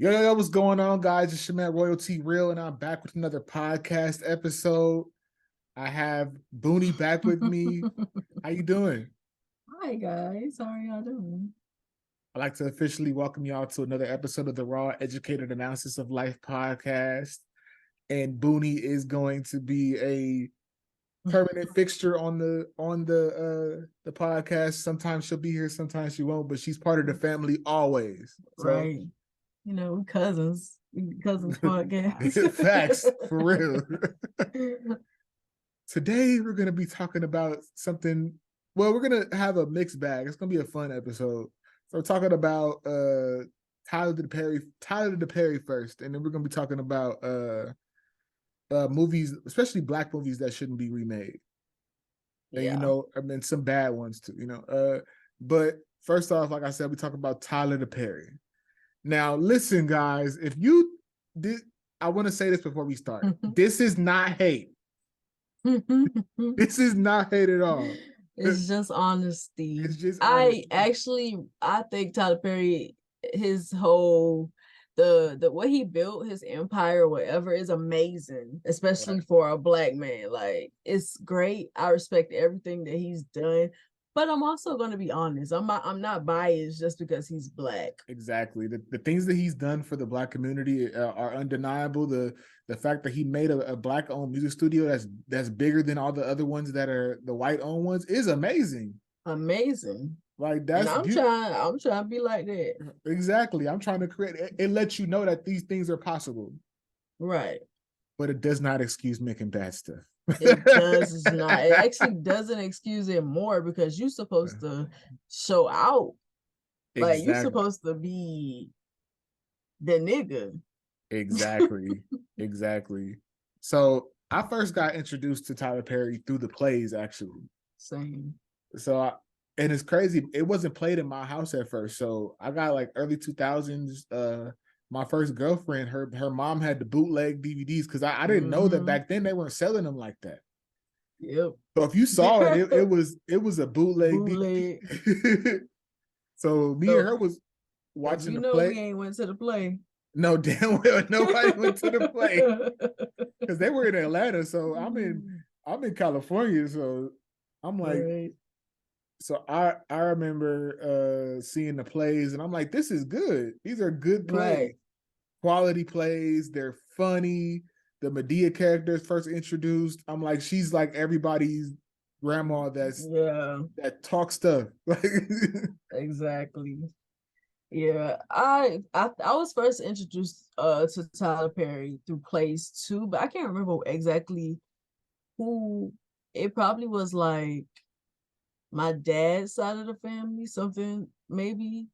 Yo, what's going on, guys? It's your man Royalty Real, and I'm back with another podcast episode. I have Booney back with me. How you doing? Hi guys, how are y'all doing? I'd like to officially welcome y'all to another episode of the Raw Educated Analysis of Life podcast. And Booney is going to be a permanent fixture on the podcast. Sometimes she'll be here, sometimes she won't, but she's part of the family always. So Right. Cousins. Cousins podcast. facts for real. Today we're gonna be talking about something. Well, we're gonna have a mixed bag. It's gonna be a fun episode. So we're talking about Tyler the Perry first, and then we're gonna be talking about movies, especially black movies that shouldn't be remade. And Yeah. I mean some bad ones too, But first off, like I said, we talk about Tyler the Perry. Now, listen, guys, if you did, I want to say this before we start. This is not hate. This is not hate at all. It's just honesty. It's just I honesty. think Tyler Perry, his whole the what he built, his empire or whatever, is amazing, especially Right. for a black man. Like, it's great. I respect everything that he's done. But I'm also going to be honest. I'm not biased just because he's black. Exactly. The things that he's done for the black community are undeniable. The fact that he made a black owned music studio that's bigger than all the other ones that are the white owned ones is amazing. Amazing. Like that's I'm trying to be like that. Exactly. I'm trying to create it lets you know that these things are possible. Right. But it does not excuse making bad stuff. It does not. It actually doesn't excuse it more because you're supposed to show out. Like, you're Exactly. supposed to be the nigga. Exactly. Exactly. So I first got introduced to Tyler Perry through the plays, actually. Same. And it's crazy. It wasn't played in my house at first. So I got like early 2000s. My first girlfriend, her mom had the bootleg DVDs because I didn't know that back then they weren't selling them like that. Yep. So if you saw it, it was a bootleg DVD. So me and her was watching the play. We ain't went to the play. No, damn well nobody went to the play because they were in Atlanta. So I'm in California. So I'm like, right. So I remember seeing the plays, and I'm like, this is good. These are good plays, right. Quality plays. They're funny. The Medea character is first introduced. I'm like, she's like everybody's grandma that talks stuff. Exactly. Yeah, I was first introduced to Tyler Perry through plays too, but I can't remember exactly who. It probably was like my dad's side of the family, something maybe,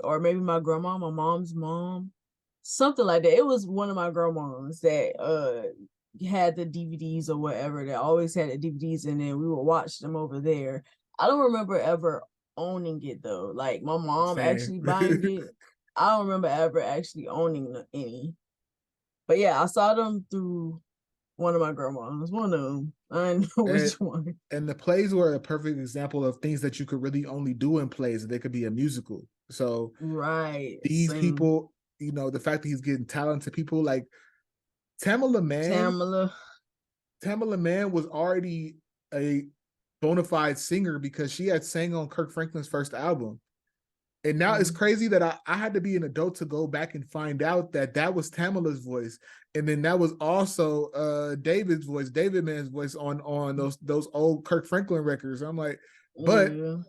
or maybe my grandma, my mom's mom, something like that. It was one of my grandmas that had the DVDs or whatever, that always had the DVDs, and then we would watch them over there. I don't remember ever owning it though. Like, my mom actually buying it. I don't remember ever actually owning any. But yeah, I saw them through one of my grandmas. One of them. I know which one. And the plays were a perfect example of things that you could really only do in plays. They could be a musical. So right, these people, the fact that he's getting talented people like Tamala Mann was already a bona fide singer because she had sang on Kirk Franklin's first album. And now it's crazy that I had to be an adult to go back and find out that was Tamala's voice. And then that was also David Mann's voice on those old Kirk Franklin records. I'm like, but you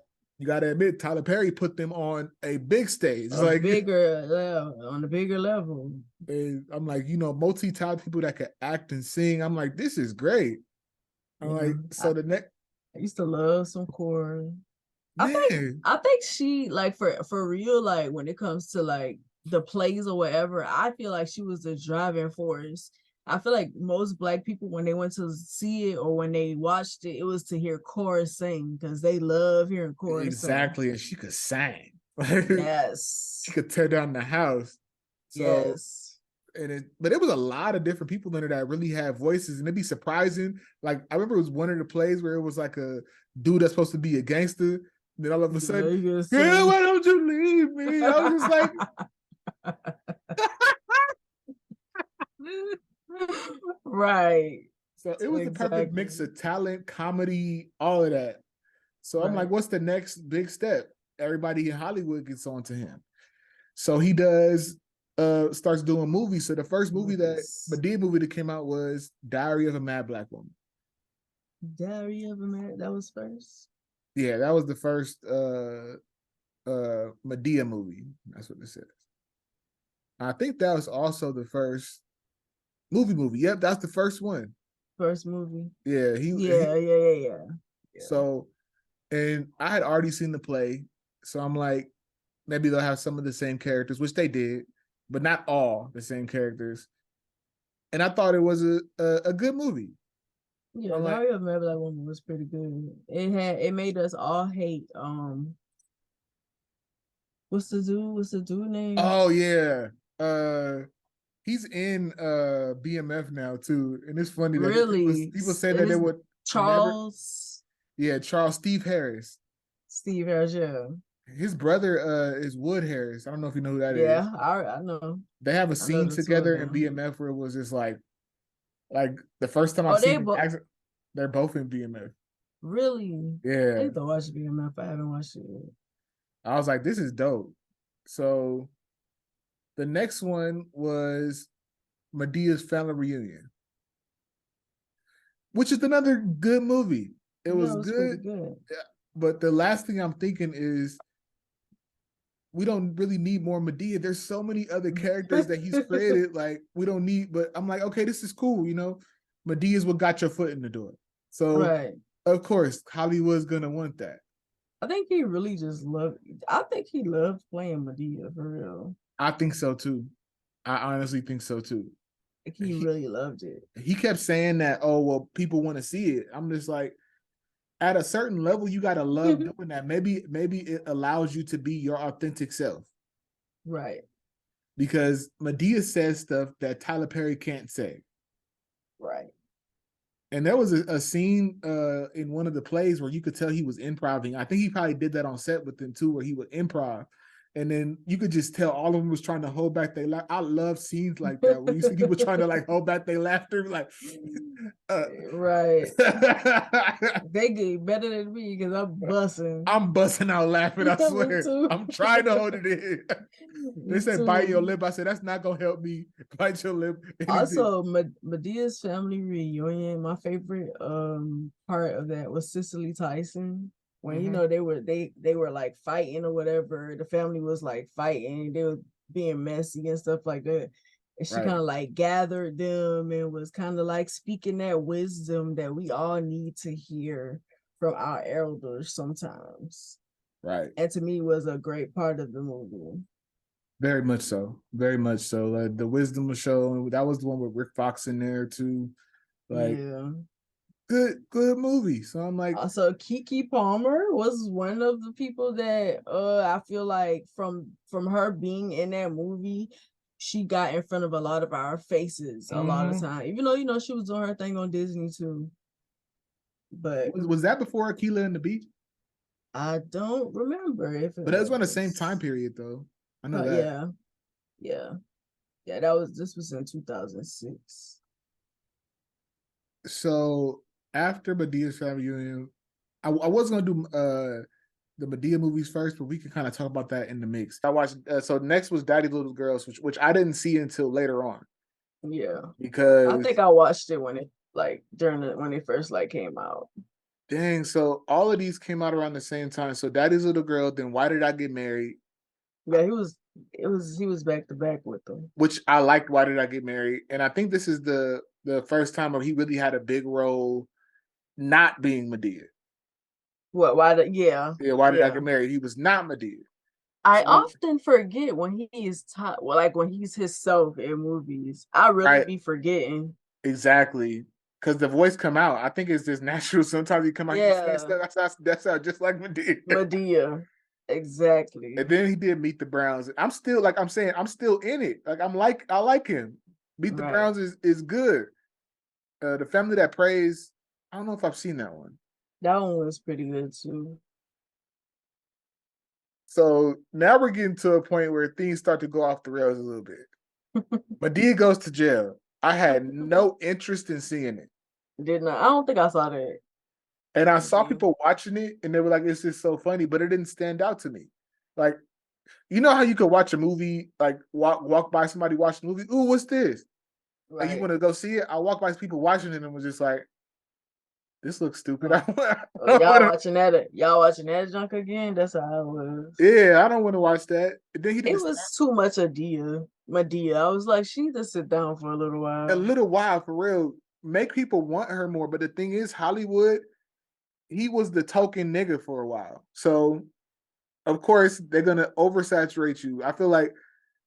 got to admit, Tyler Perry put them on a big stage. On a bigger level. And I'm like, multi-talented people that could act and sing. I'm like, this is great. I'm like, so the next. I used to love some Corey. I think she, like, for real, like, when it comes to like the plays or whatever, I feel like she was the driving force. I feel like most black people, when they went to see it or when they watched it, it was to hear Cora sing because they love hearing Cora exactly sing. And she could sing. Yes. She could tear down the house. So, yes. But it was a lot of different people in there that really had voices, and it'd be surprising. Like, I remember it was one of the plays where it was like a dude that's supposed to be a gangster. Then all of a sudden, girl, why don't you leave me? I was just like, Right. So it was the perfect mix Exactly. of talent, comedy, all of that. So I'm like, Right. what's the next big step? Everybody in Hollywood gets on to him. So he does starts doing movies. So the first movie that Movies. Medea movie that came out was Diary of a Mad Black Woman. Diary of a Mad. That was first. Yeah, that was the first Medea movie. That's what it says. I think that was also the first movie. Yep, that's the first one. First movie. Yeah, he Yeah, yeah, yeah, yeah. Yeah. so and I had already seen the play. So I'm like, maybe they'll have some of the same characters, which they did, but not all the same characters. And I thought it was a good movie. Yeah, I'm like, Diary of a Mad Black Woman was pretty good. It made us all hate what's the dude name? oh yeah, uh, he's in BMF now too, and it's funny that Really? people say And that they it's would never. Charles Yeah, Charles Steve Harris. Steve Harris, yeah. His brother is Wood Harris. I don't know if you know who that is. Yeah, I know. They have a I know scene the two of together in them. BMF where it was just like the first time I've Oh, seen they them both act, they're both in BMF. really. I Yeah, need to watch BMF. I haven't watched it yet. I was like, this is dope. So the next one was Medea's Family Reunion, which is another good movie. It Yeah, was it was pretty good, good. but the last thing I'm thinking is we don't really need more Medea. There's so many other characters that he's created. Like we don't need, but I'm like, okay, this is cool. Medea is what got your foot in the door. So Right. of course Hollywood's gonna want that. I think he really just loved. I think he loved playing Medea for real. I think so too. I honestly think so too. Like he He really loved it. he kept saying that, oh well, people want to see it. I'm just like, at a certain level, you gotta love doing that. Maybe it allows you to be your authentic self. Right. Because Medea says stuff that Tyler Perry can't say. Right. And there was a scene in one of the plays where you could tell he was improvising. I think he probably did that on set with them too, where he would improv. And then you could just tell all of them was trying to hold back their laugh. I love scenes like that when you see people trying to like hold back their laughter, like uh, Right. They get better than me because I'm bussing. I'm busting out laughing, I Me swear. too. I'm trying to hold it in. They Me said bite your too. lip. I said that's not gonna help me. Bite your lip. And he did. Also, Medea's family reunion. My favorite part of that was Cicely Tyson when Mm-hmm. they were like fighting or whatever. The family was like fighting. They were being messy and stuff like that. And she Right, kind of like gathered them and was kind of like speaking that wisdom that we all need to hear from our elders sometimes. right. And to me was a great part of the movie. Very much so. Very much so. Like the wisdom was shown. That was the one with Rick Fox in there too. Like Yeah. good movie. So I'm like, Also, Kiki Palmer was one of the people that I feel like from her being in that movie, she got in front of a lot of our faces a lot of mm-hmm. time. Even though she was doing her thing on Disney too, but Was that before Aquila and the Beach? I don't remember if it But that was around the same time was. period though. I know But that. yeah, yeah, yeah. This was in 2006. So after Medea's family reunion, I was gonna do the Medea movies first, but we can kind of talk about that in the mix. I watched. So next was Daddy Little Girls, which I didn't see until later on Yeah, I think because I watched it when it like when it first like came out. dang. So all of these came out around the same time. So Daddy's Little Girl, then Why Did I Get Married? Yeah, he was back to back with them. Which I liked. Why Did I Get Married? And I think this is the first time where he really had a big role, not being Medea. What? Why? Yeah, Yeah, Why Did I yeah. Get Married? He was not Medea. I So I'm often forget when he is well, like when he's himself in movies. I really right. be forgetting. Exactly. Because the voice come out. I think it's just natural. Sometimes you come out, you say Yeah, stuff that's out just like Medea. Medea. And Exactly. then he did Meet the Browns. I'm still like I'm saying, I'm still in it. Like I like him. Meet the Right. Browns is good. The Family That Prays. I don't know if I've seen that one. That one was pretty good too. So now we're getting to a point where things start to go off the rails a little bit. Medea goes to jail. I had no interest in seeing it. Didn't I? I don't think I saw that. And I saw Maybe. people watching it and they were like, "This is so funny," but it didn't stand out to me. Like, you know how you could watch a movie, like walk by somebody watching a movie, ooh, what's this? And you Right. want to go see it? I walk by people watching it and was just like, this looks stupid. I Oh, don't y'all wanna, watching that? Y'all watching that junk again? That's how it was. yeah, I don't want to watch that. And then he did It this was too much Medea. I was like, she need to sit down for a little a while. little while for real. Make people want her more. But the thing is, Hollywood, he was the token nigga for a while. So of course they're gonna oversaturate you. I feel like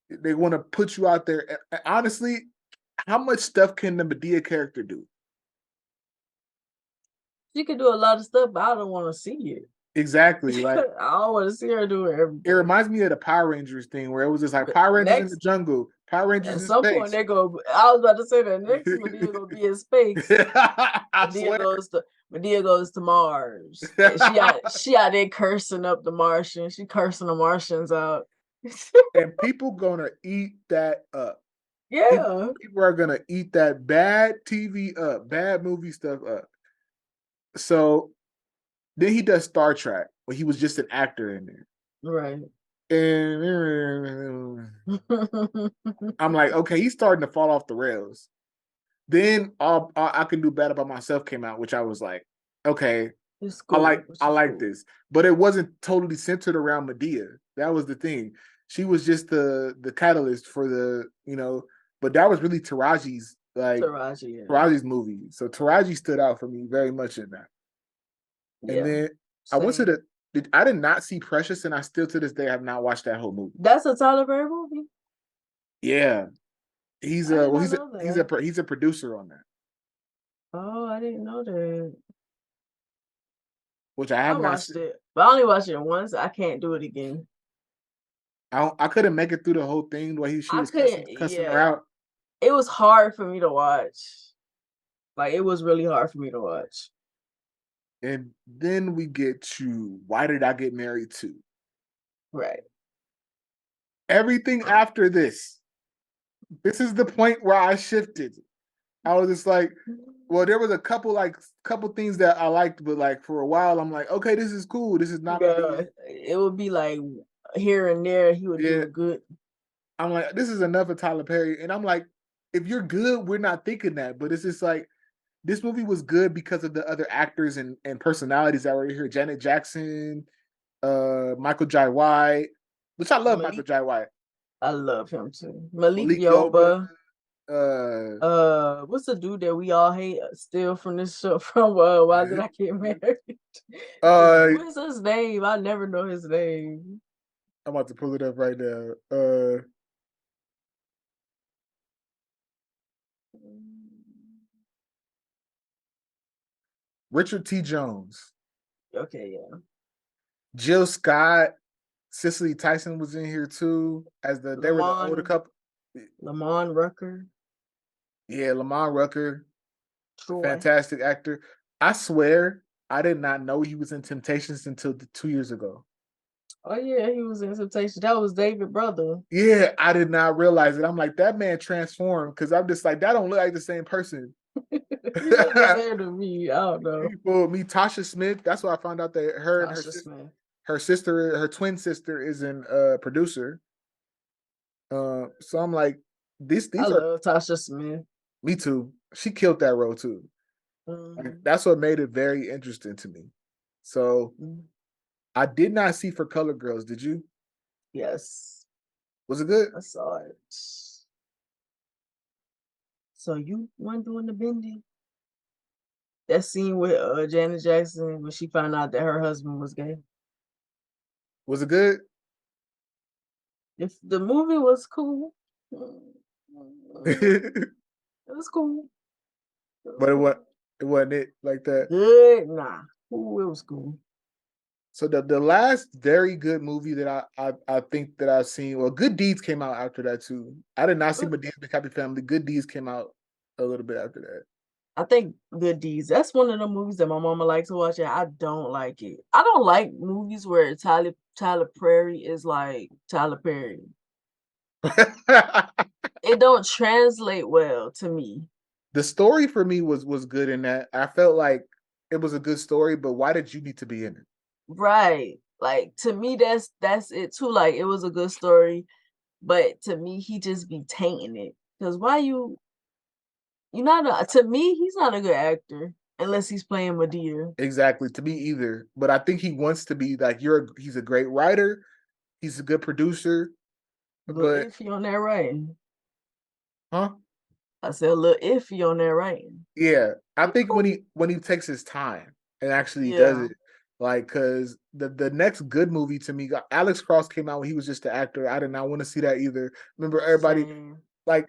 they want to put you out there. Honestly, how much stuff can the Medea character do? She could do a lot of stuff, but I don't want to see it. Exactly. Like I don't want to see her do it everything. reminds me of the Power Rangers thing where it was just like But Power Rangers in the next, jungle, Power Rangers at in some point, space. they go. I was about to say that next Medea gonna be in space. I Medea swear. goes to Medea goes to Mars. And she out there cursing up the Martians. She cursing the Martians out. And people gonna eat that up. People, Yeah. people are gonna eat that bad TV up, bad movie stuff up. So then he does Star Trek, where he was just an actor in there. Right. And I'm like, okay, he's starting to fall off the rails. Then all I Can Do Bad About Myself came out, which I was like, okay, It's I cool. like It's I just like cool. this, but it wasn't totally centered around Medea. That was the thing. She was just the catalyst for but that was really Taraji, yeah. Taraji's movie. So Taraji stood out for me very much in that. And Yeah. then I went to Same. I did not see Precious, and I still to this day have not watched that whole movie. That's a Tyler Perry movie? Yeah, he's I a did well, not know that. he's a producer on that, Oh, I didn't know that. which I I have not watched seen. it, but I only watched it once. I can't do it again. I couldn't make it through the whole thing where she I was couldn't. cussing her Yeah, out. it was hard for me to watch. Like it was really hard for me to watch. And then we get to Why Did I Get Married To? Right. Everything after this is the point where I shifted. I was just like, well, there was a couple things that I liked, but like for a while, I'm like, okay, this is cool. This is not Yeah, really, it would be like here and there he would do yeah. a good. I'm like, this is enough of Tyler Perry. And I'm like, if you're good, we're not thinking that. But it's just like this movie was good because of the other actors and personalities that were here. Janet Jackson, Michael Jai White, which I love Michael Malik, Jai White. I love him too. Malik Malik Yoba, Yoba. uh, What's the dude that we all hate still from this show from Why Did I Get Married? uh, What's his name? I never know his name. I'm about to pull it up right now. Richard T. Jones, Okay, yeah. Jill Scott, Cicely Tyson was in here too as they were the older Lamont couple. Lamont Rucker. Yeah, Lamar Rucker, Troy. fantastic actor. I swear I did not know he was in Temptations until 2 years ago. Oh yeah, he was in Temptation. That was David brother. Yeah, I did not realize it. I'm like, that man transformed because I'm just like, that don't look like the same person. He looked the same to me. I don't know. He fooled me. Tasha Smith. That's why I found out that her and Tasha Smith. her twin sister, is an producer. So I'm like, I these are love Tasha Smith. me too. She killed that role too. Like, Mhm. that's what made it very interesting to me. So Mhm. I did not see For Color Girls. Did you? Yes, Was it good? I saw it. So you weren't doing the bending? That scene with Janet Jackson when she found out that her husband was gay. Was it good? If the movie was cool, it But was cool. It was it cool. wasn't it like that. Good, nah. Ooh, it was cool. So the last very good movie that I think that I've seen, well, Good Deeds came out after that too. I did not see But Medea's Big Happy Family. Good Deeds came out a little bit after that. I think Good Deeds. That's one of the movies that my mama likes to watch, and I don't like it. I don't like movies where Tyler Perry is like Tyler Perry. it don't translate well to me. The story for me was good in that. I felt like it was a good story, but why did you need to be in it? Right. Like to me, that's it too. Like it was a good story, but to me, he just be tainting it. Because why you not a to me, he's not a good actor unless he's playing Medea. Exactly, to me either. But I think he wants to be like he's a great writer, he's a good producer, Little but iffy on that writing. huh? I said a little iffy on that writing. Yeah. I He think when cool. he takes his time and actually does Yeah, it, like cause the next good movie to me, Alex Cross came out when he was just the actor. I did not want to see that either. Remember everybody same. like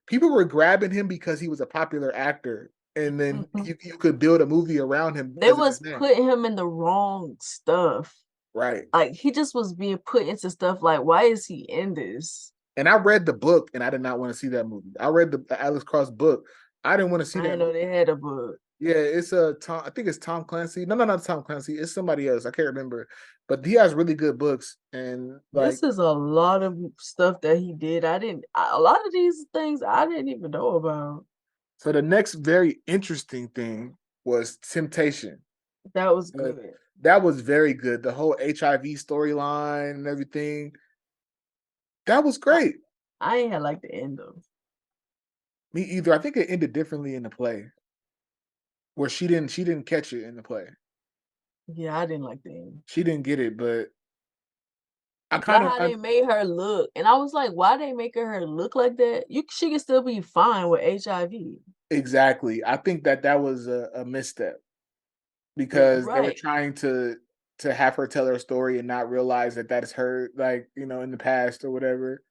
people were grabbing him because he was a popular actor, and then you could build a movie around him They because of his was name. putting him in the wrong stuff. Right. Like he just was being put into stuff like, why is he in this? And I read the book and I did not want to see that movie. I read the Alex Cross book. I didn't want to see I that didn't know movie. they had a book. Yeah, it's a Tom. I think it's Tom Clancy. No, not Tom Clancy. It's somebody else. I can't remember. But he has really good books. And like This is a lot of stuff that he did. A lot of these things I didn't even know about. so the next very interesting thing was Temptation. That was Uh, good. that was very good. The whole HIV storyline and everything. That was I, great. I ain't had like the end of. Me either. I think it ended differently in the play, where she didn't catch it in the play. Yeah, I didn't like the end. She didn't get it, but I Not kind of how they made her look. And I was like, why they making her look like that? She can still be fine with HIV. exactly. I think that was a misstep because they were Right. trying to have her tell her story and not realize that that is her, like in the past or whatever.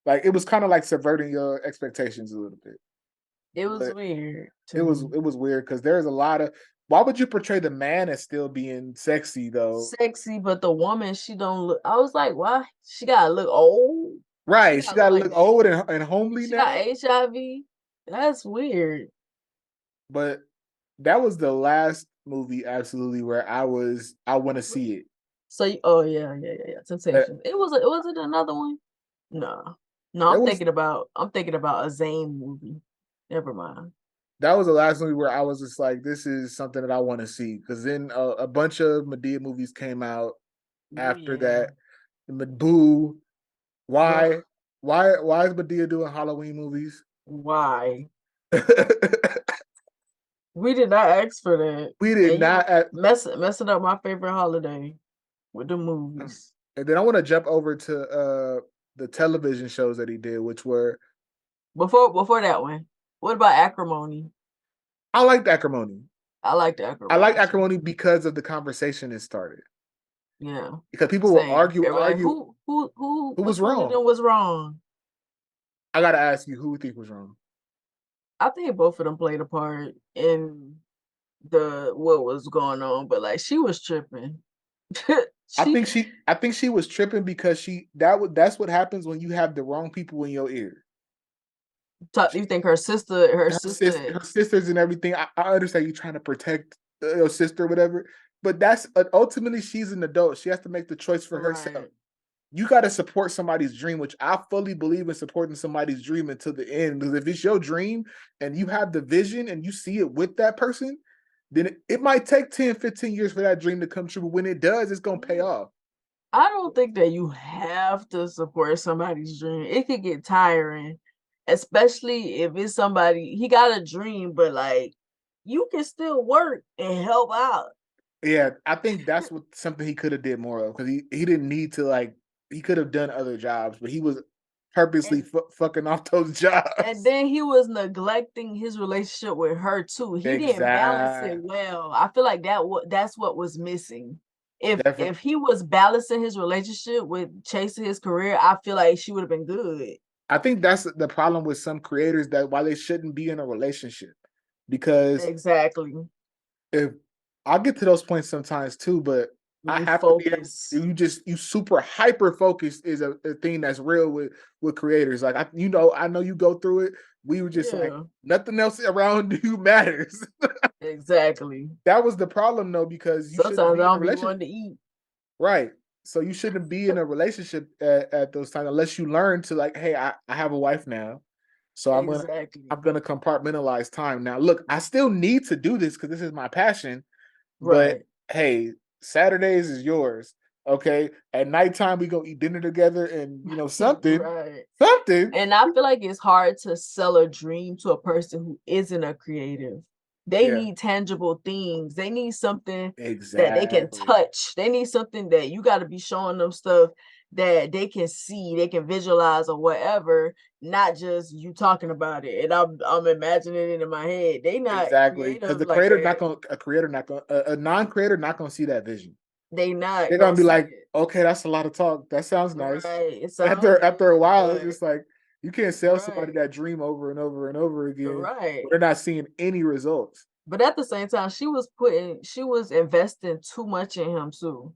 Like it was kind of like subverting your expectations a little bit, It was but weird to it was me. it was weird because there's a lot of. Why would you portray the man as still being sexy though? Sexy, but the woman, she don't look. I was like, why? She gotta look old. She Right, she gotta look got to like look that. old and homely She got now. HIV. That's weird. But that was the last movie absolutely where I want to see it. So, oh yeah, yeah, yeah, yeah. That Temptation. It was it another one? No, no. that was I'm thinking about a Zane movie. Never mind. that was the last movie where I was just like, this is something that I want to see. Because then a bunch of Medea movies came out Oh after yeah. that. Boo. Ugh, Why? Why is Medea doing Halloween movies? why? We did not ask for that, We did and not. you messing up my favorite holiday with the movies. And then I want to jump over to the television shows that he did, which were Before that one, what about Acrimony? I liked Acrimony. I liked I like Acrimony too. Acrimony because of the conversation it started. Yeah, Because people will same. argue, Everybody, argue who, who was which one of wrong. them was wrong? I gotta ask you, who you think was wrong? I think both of them played a part in the what was going on, but like she was tripping. she I think she was tripping because that's what happens when you have the wrong people in your ear. you think her sister Her sisters and everything. I understand you trying to protect your sister, or whatever, but that's ultimately she's an adult. She has to make the choice for herself. right. You got to support somebody's dream, which I fully believe in supporting somebody's dream until the end. Because if it's your dream and you have the vision and you see it with that person, then it might take 10, 15 years for that dream to come true. But when it does, it's going to pay off. I don't think that you have to support somebody's dream. It could get tiring, especially if it's somebody he got a dream, but like you can still work and help out. Yeah, I think that's what something he could have did more of because he didn't need to he could have done other jobs, but he was purposely And fucking off those and jobs. then he was neglecting his relationship with her too. He didn't balance it Exactly. well. I feel like that's what was missing. Definitely. If he was balancing his relationship with chasing his career, I feel like she would have been good. I think that's the problem with some creators that why they shouldn't be in a relationship because Exactly. if I'll get to those points sometimes too, but I They have to be able focus. you super hyper focused is a thing that's real with creators. Like I know you go through it. We were just like Yeah, nothing else around you matters. exactly. That was the problem though, because you shouldn't Sometimes be I in a don't be relationship. wanting to eat. Right. So you shouldn't be in a relationship at those times unless you learn to like, hey, I have a wife now. So Exactly. I'm gonna compartmentalize time. Now, look, I still need to do this because this is my passion. But Right. hey, Saturdays is yours. Okay. At nighttime, we go eat dinner together and something, Right. something. And I feel like it's hard to sell a dream to a person who isn't a creative. They Yeah, need tangible things. They need something that they can exactly. touch. They need something that you got to be showing them stuff that they can see, they can visualize or whatever, not just you talking about it. And I'm imagining it in my head. They not Exactly. Because creative the like creator that. not gonna a creator not gonna a non-creator not gonna see that vision. They not They're gonna gonna be see like, it. okay, that's a lot of talk. That sounds nice. Right. It And sounds after a good, while, it's but just like you can't sell somebody right. that dream over and over and over again, Right. but they're not seeing any results. But at the same time, she was investing too much in him too,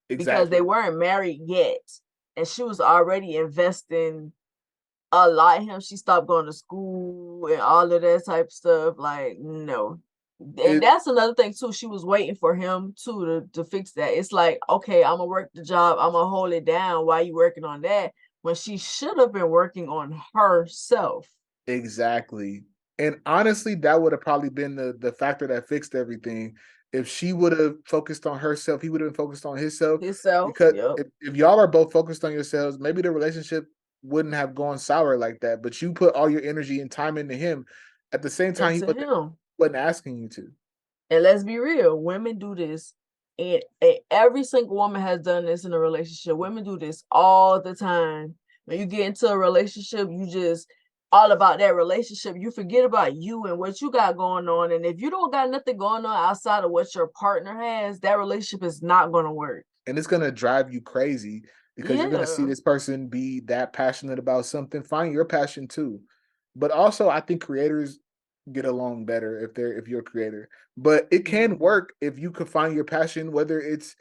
because they Exactly. weren't married yet. And she was already investing a lot in him. She stopped going to school and all of that type of stuff. Like, no. And It that's another thing too. She was waiting for him too to fix that. It's like, okay, I'm gonna work the job, I'm gonna hold it down while you working on that. When she should have been working on herself. Exactly. And honestly, that would have probably been the factor that fixed everything. If she would have focused on herself, he would have been focused on himself. Himself. Because Yep. if y'all are both focused on yourselves, maybe the relationship wouldn't have gone sour like that. But you put all your energy and time into him. At the same time, he Into him. wasn't asking you to. And let's be real, women do this. And every single woman has done this in a relationship. Women do this all the time. When you get into a relationship, you just all about that relationship. You forget about you and what you got going on. And if you don't got nothing going on outside of what your partner has, that relationship is not going to work. And it's gonna drive you crazy because you're gonna see Yeah. this person be that passionate about something. Find your passion too. But also I think creators get along better if you're a creator. But it can Mhm. work if you could find your passion, whether it's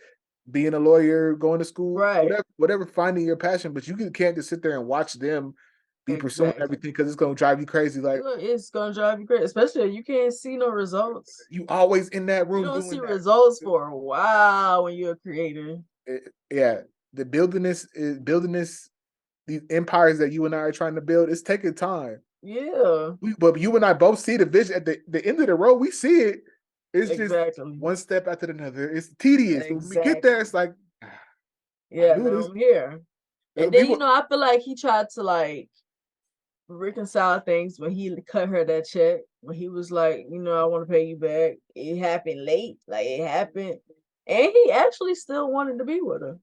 being a lawyer, going to school, Right. whatever finding your passion, but can't just sit there and watch them be pursuing Exactly. everything because it's gonna drive you crazy. Like It's gonna drive you crazy, especially if you can't see no results. you always in that You room don't see doing that. results for a while when you're a creator. Yeah, the building this these empires that you and I are trying to build, it's taking time. Yeah, But you and I both see the vision at the end of the road. We see it. It's just exactly. one step after another. It's tedious. But when we get there, it's Exactly. like I Yeah, knew now this. I'm here. And then, People I feel like he tried to like reconcile things when he cut her that check. When he was like, I want to pay you back. It happened late. Like it happened. And he actually still wanted to be with her.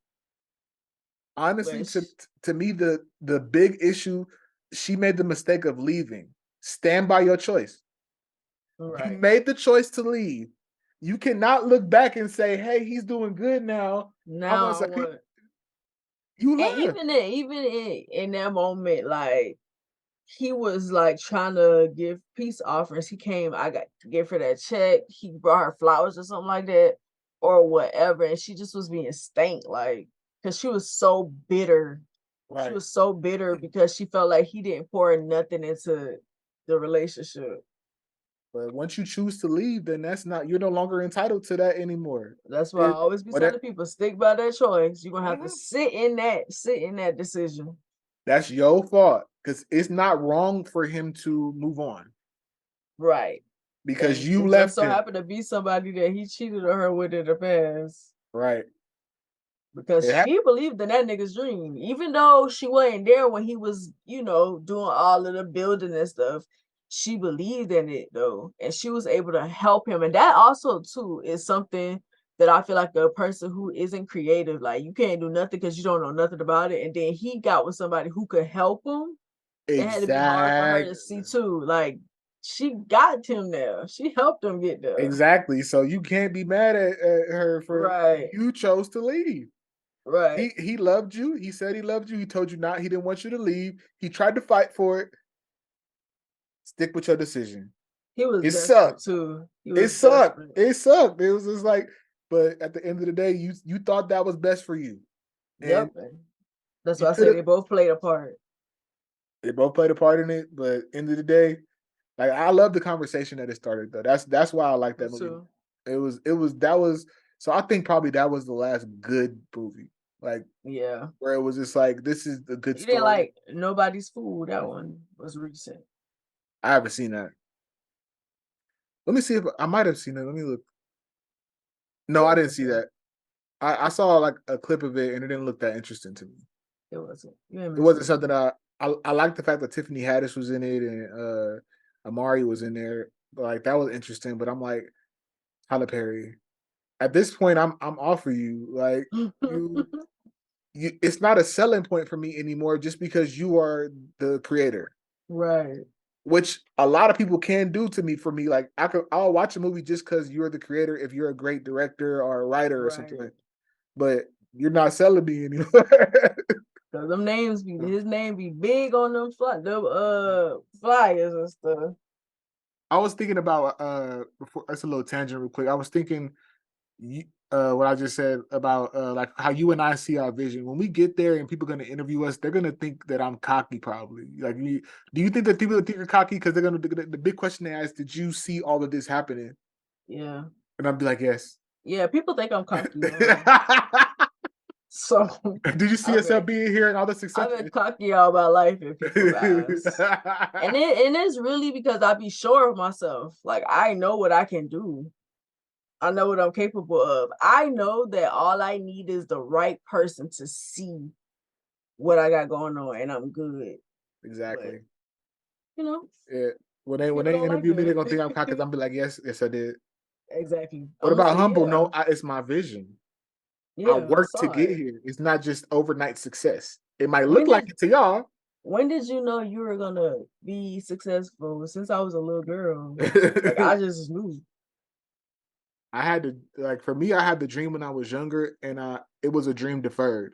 honestly, But to me, the big issue, she made the mistake of leaving. Stand by your choice. You right. made the choice to leave. You cannot look back and say, "Hey, he's doing good now." I'm gonna Now say, I want "You and left." even in that moment, like he was like trying to give peace offerings. He came, I got to give her that check. He brought her flowers or something like that, or whatever. And she just was being stank, like, because she was so bitter. She Right. was so bitter because she felt like he didn't pour nothing into the relationship. But once you choose to leave, then that's not you're no longer entitled to that anymore. That's why I It always be what it telling people stick by that choice. You're gonna have to mhm. sit in that decision. That's your fault because it's not wrong for him to move on Right. because And you it just left so him. happened to be somebody that he cheated on her with in the past. Right. Because It happened. she believed in that nigga's dream, even though she wasn't there when he was, doing all of the building and stuff. She believed in it though, and she was able to help him. And that also too is something that I feel like a person who isn't creative, like you can't do nothing because you don't know nothing about it. And then he got with somebody who could help him. It had to be hard for her to Exactly. see too. Like she got him there. She helped him get there. Exactly. So you can't be mad at her for Right. you chose to leave. Right. He loved you. He said he loved you. He told you not. He didn't want you to leave. He tried to fight for it. Stick with your decision. He was It desperate sucked. too. He It was sucked. desperate. It sucked. It was just like, but at the end of the day, you thought that was best for you, and Yep. That's you why I could say have. they both played a part. They both played a part in it, but end of the day, like I love the conversation that it started though. That's why I like Me that movie. too. It was that was so I think probably that was the last good movie, like Yeah. where it was just like this is a good You didn't story. like Nobody's Fool. That one was recent. I haven't seen that. Let me see if I might have seen it. Let me look. No, I It didn't see wasn't. that. I saw like a clip of it and it didn't look that interesting to me. It wasn't. You ain't It missing wasn't nothing. something I like the fact that Tiffany Haddish was in it and Amari was in there. Like that was interesting, but I'm like, Tyler Perry. At this point, I'm off for you. Like you it's not a selling point for me anymore just because you are the creator. Right. Which a lot of people can do to me for me. Like I'll watch a movie just because you're the creator if you're a great director or a writer or something Right. like. But you're not selling me anymore. Cause them names be his name be big on them flyers and stuff. I was thinking about before that's a little tangent real quick. I was thinking you, what I just said about like how you and I see our vision. When we get there and people are gonna interview us, they're gonna think that I'm cocky probably. Like do you think that people think you're cocky because they're gonna the big question they ask, did you see all of this happening? Yeah. And I'll be like, yes. Yeah, people think I'm cocky now. So Did you see I've yourself been being here and all the success? I've been cocky all my life in people's eyes. And it's really because I be sure of myself. Like I know what I can do. I know what I'm capable of. I know that all I need is the right person to see what I got going on and I'm good. But Exactly. you know, Yeah. When people they don't like interview me, they're gonna think I'm cocky. that. I'm be like, yes, yes, I did. Exactly. What I'm gonna about say, humble? yeah, No, it's my vision. I yeah, I worked to saw get it. here. It's not just overnight success. It might look When like did it to y'all. when did you know you were gonna be successful? Since I was a little girl. Like I just knew. I had to like for me, I had the dream when I was younger, and it was a dream deferred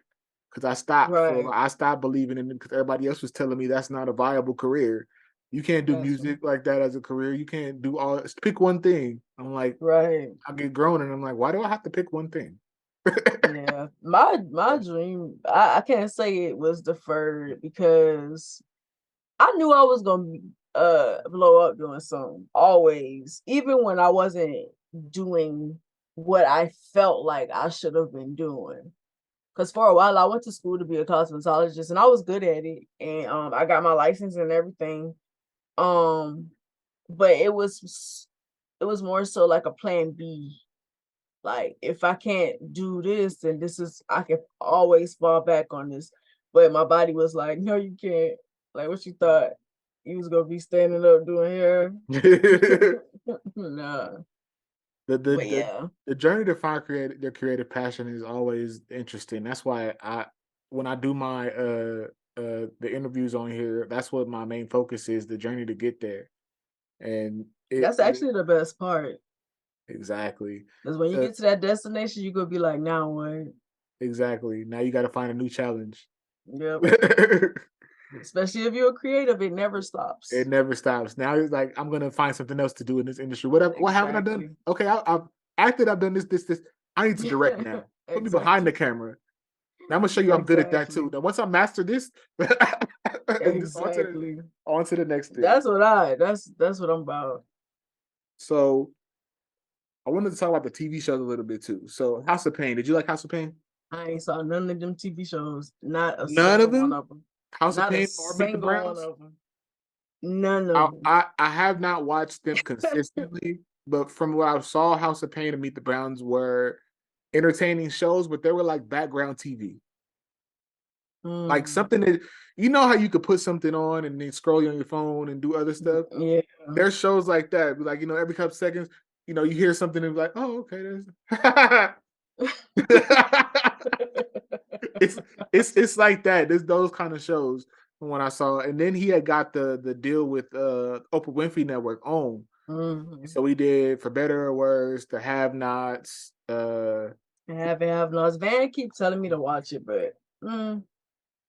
because Right. I stopped believing in it because everybody else was telling me that's not a viable career. You can't do Gotcha. music like that as a career. You can't do all. Pick one thing. I'm like, Right. I get grown, and I'm like, why do I have to pick one thing? Yeah. My dream, I can't say it was deferred because I knew I was gonna blow up doing something always, even when I wasn't doing what I felt like I should have been doing. Because for a while I went to school to be a cosmetologist and I was good at it. And I got my license and everything. Um, but it was more so like a plan B. Like if I can't do this, then this is I can always fall back on this. But my body was like, no, you can't. Like what you thought you was gonna be standing up doing hair? the, Nah. the But the yeah, the journey to find their creative passion is always interesting. That's why when I do my the interviews on here, that's what my main focus is, the journey to get there. And that's it actually the best part. exactly. Because when you Uh, get to that destination, you're gonna be like, now what? exactly. Now you got to find a new challenge. Yep. It Especially if you're creative, it never stops. never stops. Now it's like I'm gonna find something else to do in this industry. What haven't I done? Exactly. Okay, I've acted. I've done this. I need to direct now. Put me behind the Exactly. camera. Now I'm gonna show you I'm good at that too. Exactly. Now once I master this, just Exactly. on to the next thing. That's what I'm about. So I wanted to talk about the TV shows a little bit too. So House of Pain. Did you like House of Pain? I ain't saw none of them TV shows. Not a None of single one them. of them. House of Not a Pain or Meet the single one Browns. of them. None of them. I have not watched them consistently, but from what I saw, House of Pain and Meet the Browns were entertaining shows, but they were like background TV. Like Mm, something that you know how you could put something on and then scroll on your phone and do other stuff. yeah. There's shows like that. Like, every couple seconds, you hear something and be like, oh, okay, there's it's it's like that. There's those kind of shows from what I saw. And then he had got the deal with Oprah Winfrey Network on. Mhm. So we did For Better or Worse, The Have Nots. Have lost. Van keep telling me to watch it, but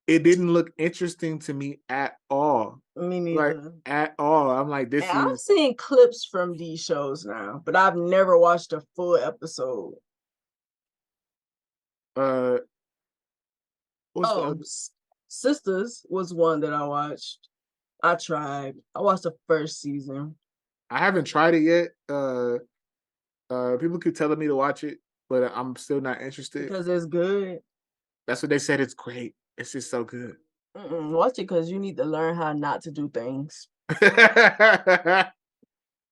It didn't look interesting to me at all. me Like neither. at all. I'm like, And this I've is seen clips from these shows now, but I've never watched a full episode. uh what's the Oh, other Sisters was one that I watched. I tried. I watched the first season I haven't tried it yet. People keep telling me to watch it, but I'm still not interested. because it's good. That's what they said. It's great. It's just so good. Watch it because you need to learn how not to do things.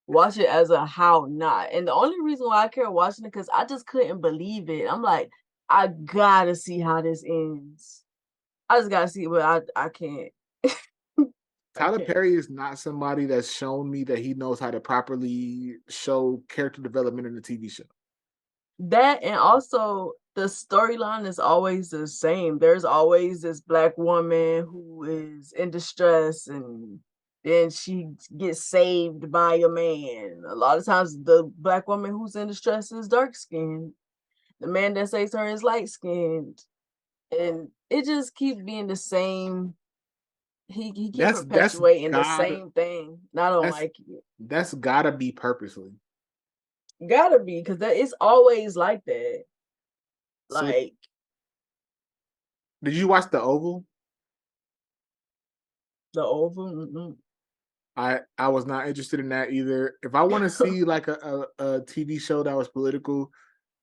Watch it as a how not. And the only reason why I care watching it because I just couldn't believe it. I'm like, I gotta see how this ends. I just gotta see, but I can't. I Tyler can't. Perry is not somebody that's shown me that he knows how to properly show character development in a TV show. That and also the storyline is always the same. There's always this black woman who is in distress and then she gets saved by a man. A lot of times the black woman who's in distress is dark skinned. The man that saves her is light skinned. And it just keeps being the same. He keep That's perpetuating the gotta same thing. And I don't that's like it. that's gotta be purposely. Gotta be, because that it's always like that. So Like did you watch The Oval? the oval. I was not interested in that either. If I want to see like a TV show that was political,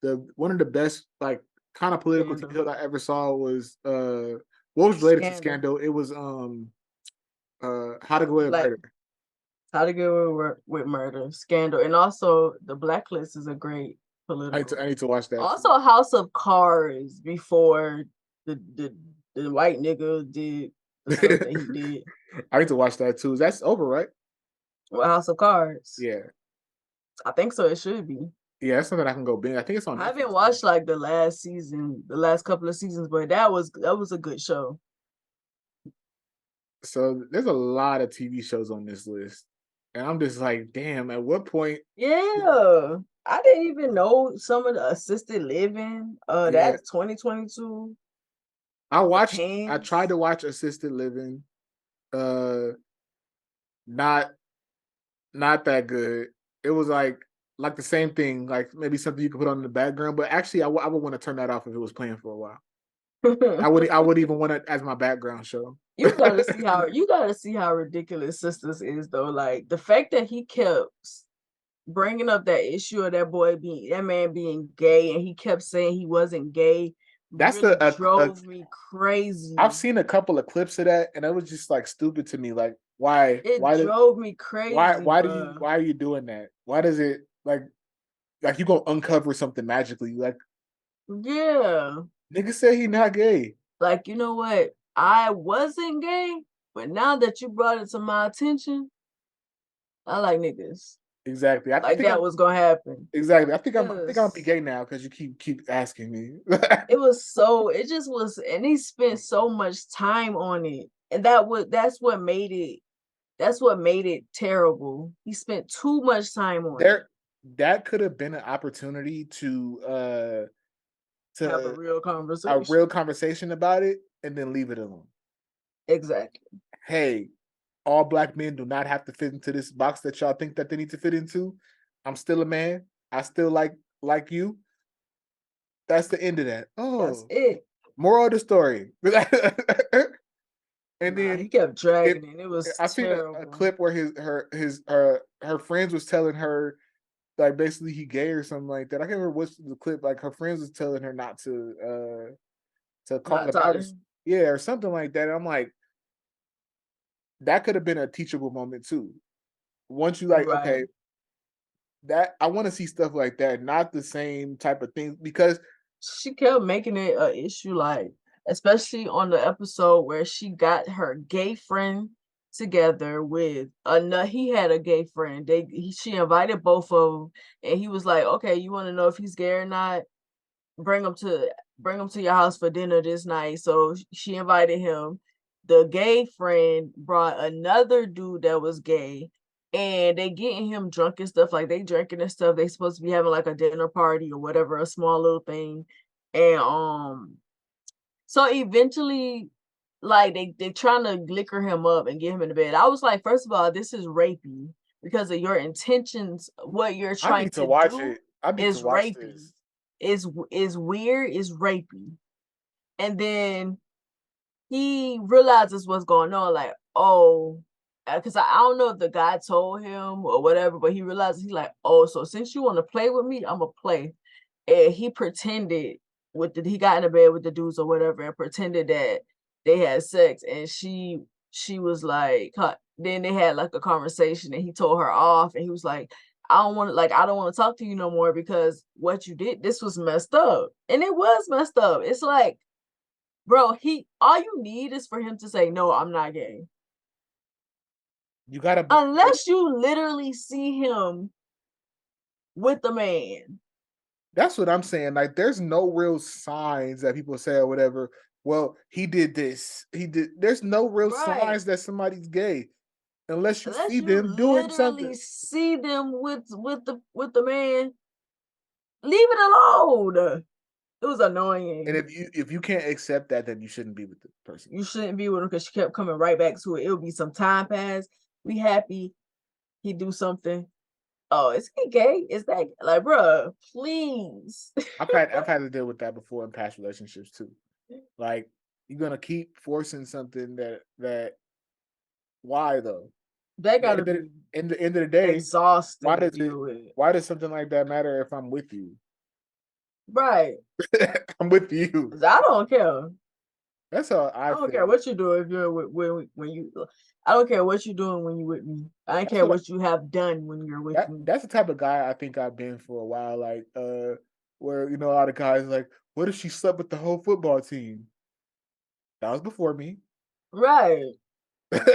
the one of the best like kind of political TV Scandal. shows I ever saw was what was related to Scandal. Scandal? It was How to Get Away with Black Murder. How to Get Away with Murder. Scandal. And also the Blacklist is a great I political. need to watch that too. Also House of Cards before the the, the white nigga did the stuff that he did. I need to watch that too. That's over, right? With House of Cards. Yeah. I think so. It should be. Yeah, that's something I can go binge. I think it's on I haven't Netflix too. watched like the last season, the last couple of seasons, but that was a good show. So there's a lot of TV shows on this list. And I'm just like, damn, at what point? Yeah. I didn't even know some of the assisted living. Yeah, That's 2022. I tried Depends. to watch Assisted Living. Uh not not that good. It was like the same thing, like maybe something you could put on in the background, but actually I would want to turn that off if it was playing for a while. I would even want it as my background show. You gotta see how ridiculous Sisters is though. Like the fact that he kept bringing up that issue of that man being gay, and he kept saying he wasn't gay, That's really drove me I've crazy. seen a couple of clips of that, and it was just like stupid to me. Like, It drove me crazy, bro. why are you doing that? Why does it like you gonna uncover something magically? Like, Yeah. nigga said he not gay. Like, you know what? I wasn't gay, but now that you brought it to my attention, I like niggas. Exactly. I Like think that I'm was gonna happen. exactly. I think I'm gonna be Yes. gay now because you keep asking me. It just was, and he spent so much time on it. And that's what made it terrible. He spent too much time on it. There that could have been an opportunity Have a to real a real conversation. conversation about it and then leave it alone. Exactly. Hey, all black men do not have to fit into this box that y'all think that they need to fit into. I'm still a man. I still like you. That's the end of that. That's Oh, it. moral of the story. And Nah, then he kept it dragging it. It was I seen a terrible. clip where her friends was telling her like basically he gay or something like that. I can't remember what's the clip. Like her friends was telling her not to call Not him out or talking. yeah or something like that. And I'm like that could have been a teachable moment too. Once you like Right. okay that I want to see stuff like that, not the same type of things because She kept making it a issue, like, especially on the episode where she got her gay friend together with another. He had a gay friend. She invited both of them, and he was like, "Okay, you want to know if he's gay or not? Bring him to bring him to your house for dinner this night." So she invited him. The gay friend brought another dude that was gay, and they getting him drunk and stuff. Like they drinking and stuff. They supposed to be having like a dinner party or whatever, a small little thing. And so eventually, like they trying to liquor him up and get him in the bed. I was like, first of all, this is rapey because of your intentions. What you're I trying need to to watch do it. I need to is watch rapey. this. Is weird. Is rapey. And then he realizes what's going on. Like, oh, because I don't know if the guy told him or whatever, but he realizes he's like, oh, so since you want to play with me, I'm gonna play. And he pretended he got in the bed with the dudes or whatever and pretended that they had sex, and she was like, then they had like a conversation and he told her off and he was like, I don't want to talk to you no more because what you did, this was messed up. And it was messed up. It's like, bro, all you need is for him to say, no, I'm not gay. You gotta like, Unless you literally see him with the man. that's what I'm saying. Like, there's no real signs that people say or whatever. Well, he did this. He did. There's no real Right. signs that somebody's gay unless you Unless see you them doing something. literally see them with the man, leave it alone. It was And annoying. if you can't accept that, then you shouldn't be with the person. You shouldn't be with him because she kept coming right back to it. It'll be some time pass. We happy. He do something. Oh, is he gay? Is that like, bruh, please? I've had to deal with that before in past relationships too. Like, you're gonna keep forcing something that why though? That The gotta end of be in the end of the day, why exhausting to does it deal with. why does something like that matter if I'm with you? Right. I'm with you. 'Cause I don't care. That's how I I don't care feel. what you do if you're when you. I don't care what you're doing when you're with me. I don't That's care what what you have done when you're with me. that's the type of guy I think I've been for a while. Like, where a lot of guys like, what if she slept with the whole football team? That was before me. Right. What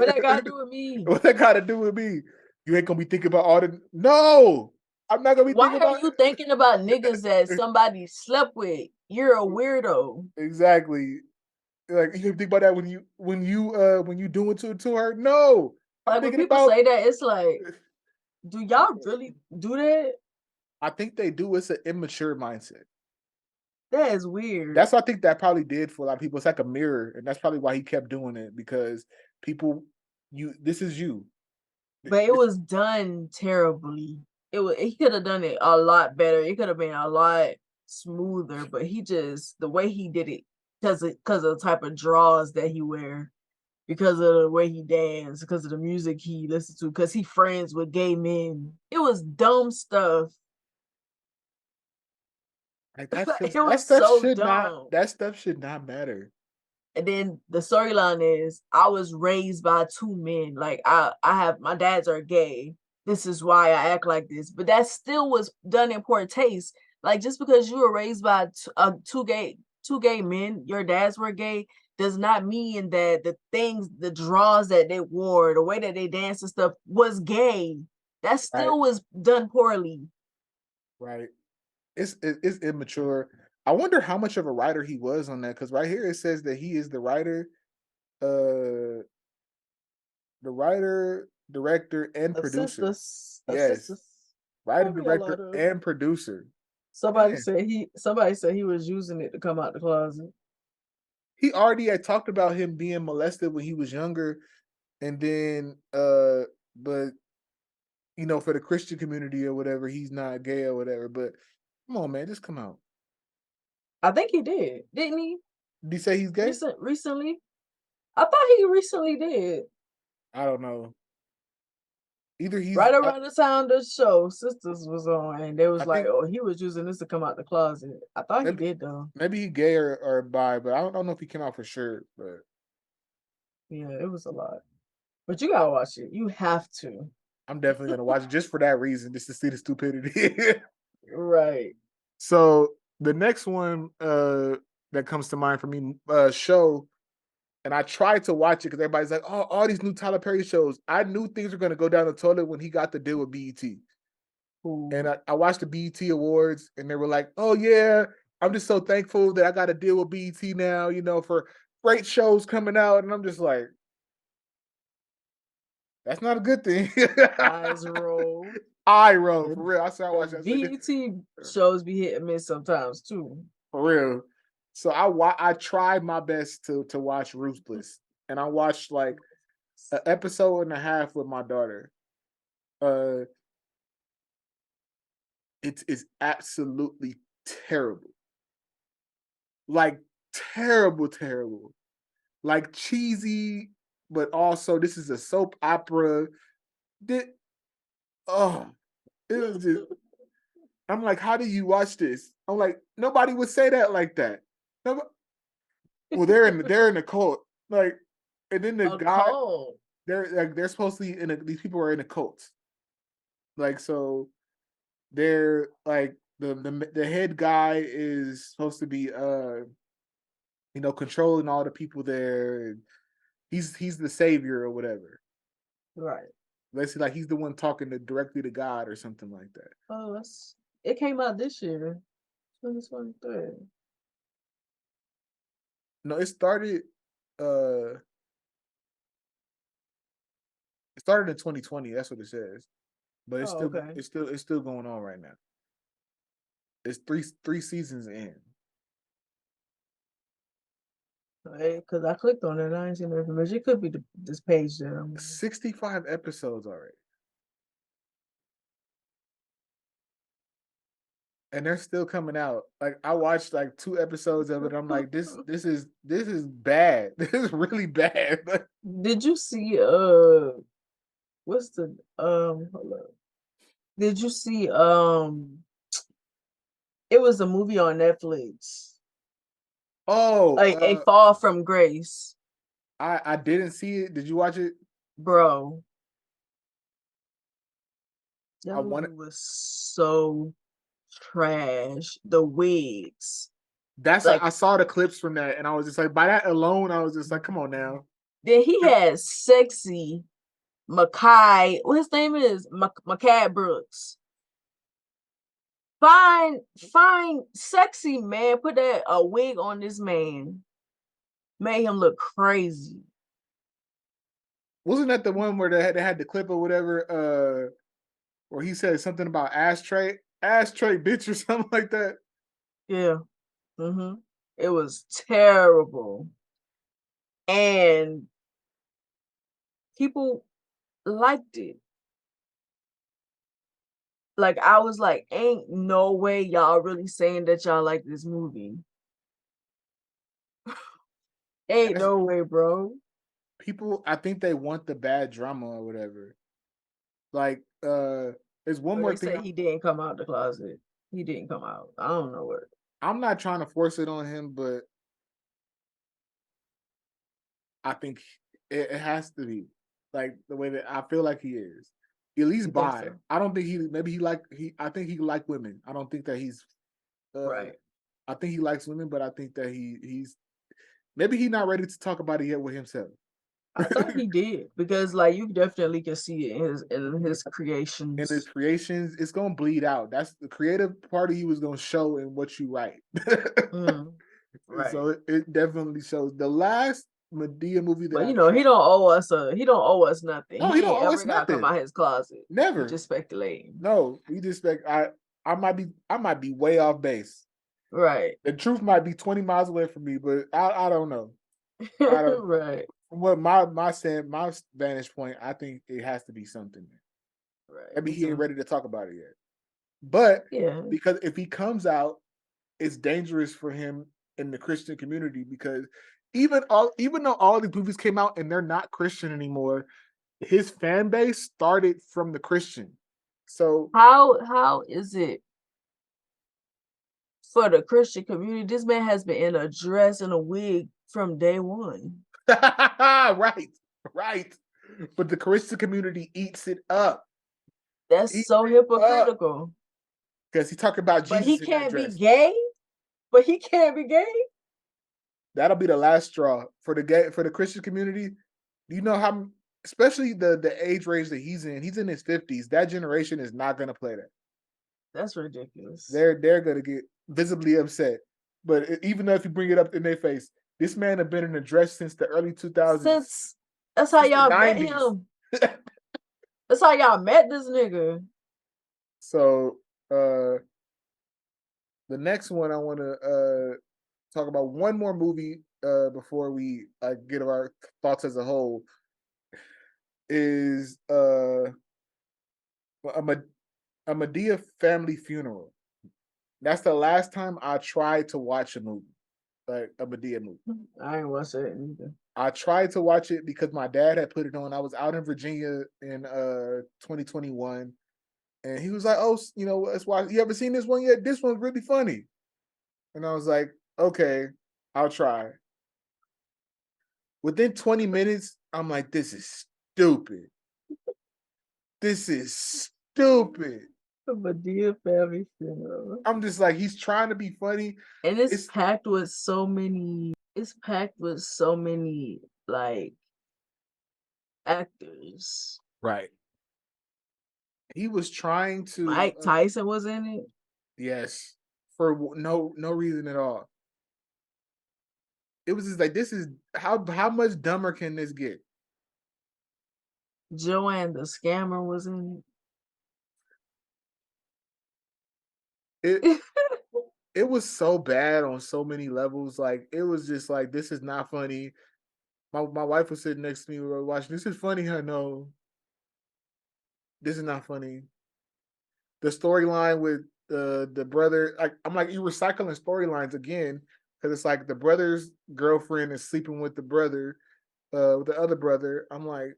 that got to do with me? What that got to do with me? You ain't gonna be thinking about all the no. I'm not gonna be Why thinking are about you thinking about niggas that somebody slept with? You're a weirdo. exactly. Like, you think about that when you doing to her? No, I'm Like when thinking people about. say that, it's like, do y'all really do that? I think they do. It's an immature mindset. That is weird. That's what I think that probably did for a lot of people. It's like a mirror, and that's probably why he kept doing it because people, this is you. But it was done terribly. He could have done it a lot better. It could have been a lot smoother, but the way he did it because of the type of draws that he wear, because of the way he danced, because of the music he listened to, because he friends with gay men. It was dumb stuff. Like, that's It just was so dumb. that stuff should not matter. And then the storyline is I was raised by two men. Like I have my dads are gay. This is why I act like this. But that still was done in poor taste. Like just because you were raised by two gay men, your dads were gay, does not mean that the draws that they wore, the way that they danced and stuff was gay. That Right, still was done poorly. right. It's immature. I wonder how much of a writer he was on that because right here it says that he is uh, the writer, director, and Of producer. sisters, of Yes, sisters. writer, Probably a director, lot of and producer. Somebody Man, said he was using it to come out the closet. he already had talked about him being molested when he was younger, and then, but for the Christian community or whatever, he's not gay or whatever. But come on, man, just come out. I think he did, didn't he? Did he say he's gay? Recently, I thought he recently did. I don't know. Either Right around the time the show Sisters was on, and they I was like, think "Oh, he was using this to come out the closet." I thought he maybe did though. maybe he gay or bi, but I don't know if he came out for sure. But Yeah, it was a lot. But you gotta watch it. You have to. I'm definitely gonna watch it just for that reason, just to see the stupidity. Right. So the next one that comes to mind for me, show, and I tried to watch it because everybody's like, "Oh, all these new Tyler Perry shows." I knew things were gonna go down the toilet when he got to deal with BET. And Ooh. I watched the BET Awards, and they were like, "Oh yeah, I'm just so thankful that I got to deal with BET now, for great shows coming out." And I'm just like, "That's not a good thing." Eyes roll. I roll for The, real. I started the watching. I said, BET shows be hit and miss sometimes too. "For real." So I tried my best to watch Ruthless, and I watched like an episode and a half with my daughter. Uh, it's absolutely terrible, like terrible, terrible. Like cheesy, but also this is a soap opera. Did oh, it was just. I'm like, how do you watch this? I'm like, nobody would say that like that. Well, they're in the cult, like, and then the A guy, cult. they're supposed to be these people are in a cult. Like so they're like the head guy is supposed to be controlling all the people there, and he's the savior or whatever. Right. Let's see, like he's the one talking directly to God or something like that. Oh, it came out this year, 2023. No, uh it started in 2020, that's what it says. But Oh, okay. it's still going on right now. It's three seasons in. Because I clicked on it and I ain't seen the information. It could be this page there. 65 episodes already. And they're still coming out. Like I watched like 2 episodes of it. I'm like, this is bad. This is really bad. Did you see what's the hold up. Did you see it was a movie on Netflix. Oh, Like A Fall from Grace. I didn't see it. Did you watch it? Bro, that I want movie was so trash. The wigs. Like I saw the clips from that, and I was just like, by that alone, I was just like, come on now. then he had sexy Makai, what his name is, Makai Brooks. Fine, sexy man. Put a wig on this man. Made him look crazy. Wasn't that the one where they had the clip or whatever? Where he said something about ashtray, bitch, or something like that. Yeah. Mm-hmm. It was terrible. And people liked it. Like I was like, ain't no way y'all really saying that y'all like this movie. Ain't That's, no way, bro. people, I think they want the bad drama or whatever. Like, there's one But more they thing. say he didn't come out the closet. He didn't come out. I don't know what. I'm not trying to force it on him, but I think it has to be like the way that I feel like he is. At least You think bi. so? I don't think I think he like women. I don't think that he's uh Right. I think he likes women, but I think that he's maybe he's not ready to talk about it yet with himself. I thought he did because like you definitely can see it in his In his creations. creations, it's gonna bleed out. That's the creative part of you is gonna show in what you write. Mm, right. So it definitely shows. The last Medea movie that But I you know, tried. he don't owe us nothing. No, he He don't ain't owe ever us gotta come nothing. out his closet. We Never. just speculating. No, we just like I might be way off base. Right. The truth might be 20 miles away from me, but I don't know. I don't Right. from what my vantage point, I think it has to be something. Right. Maybe Me he ain't too. ready to talk about it yet. But Yeah. because if he comes out, it's dangerous for him in the Christian community because even though all these movies came out and they're not Christian anymore, his fan base started from the Christian. So How is it for the Christian community? This man has been in a dress and a wig from day one. right, right. But the Christian community eats it up. That's Eats so it up. hypocritical. Because he talking about But he Jesus in that can't be dress. gay. But he can't be gay. That'll be the last straw for the Christian community. Do you know how especially the age range that he's in his 50s. That generation is not gonna play that. That's ridiculous. They're gonna get visibly upset. But even though if you bring it up in their face, this man have been in a dress since the early 2000s, Since that's how since the y'all met 90s. him. That's how y'all met this nigga. So the next one I want to talk about one more movie before we get our thoughts as a whole is a, a Medea family funeral. That's the last time I tried to watch a movie, like a Medea movie. I ain't watch it either. I tried to watch it because my dad had put it on. I was out in Virginia in 2021, and he was like, "Oh, let's watch. You ever seen this one yet? This one's really funny." And I was like, "Okay, I'll try." Within 20 minutes, I'm like, "This is stupid. This is stupid. Medea family funeral. I'm just like, he's trying to be funny. And it's It's packed with so many, like actors. right. He was trying to, Mike Tyson was in it. yes, for no reason at all. It was just like, this is how much dumber can this get? Joanne the scammer was in It it. it was so bad on so many levels. Like, it was just like, this is not funny. My wife was sitting next to me, we were watching. This is funny, huh? No, this is not funny. The storyline with the brother, like, I'm like, you recycling storylines again, because it's like the brother's girlfriend is sleeping with the brother, with the other brother. I'm like,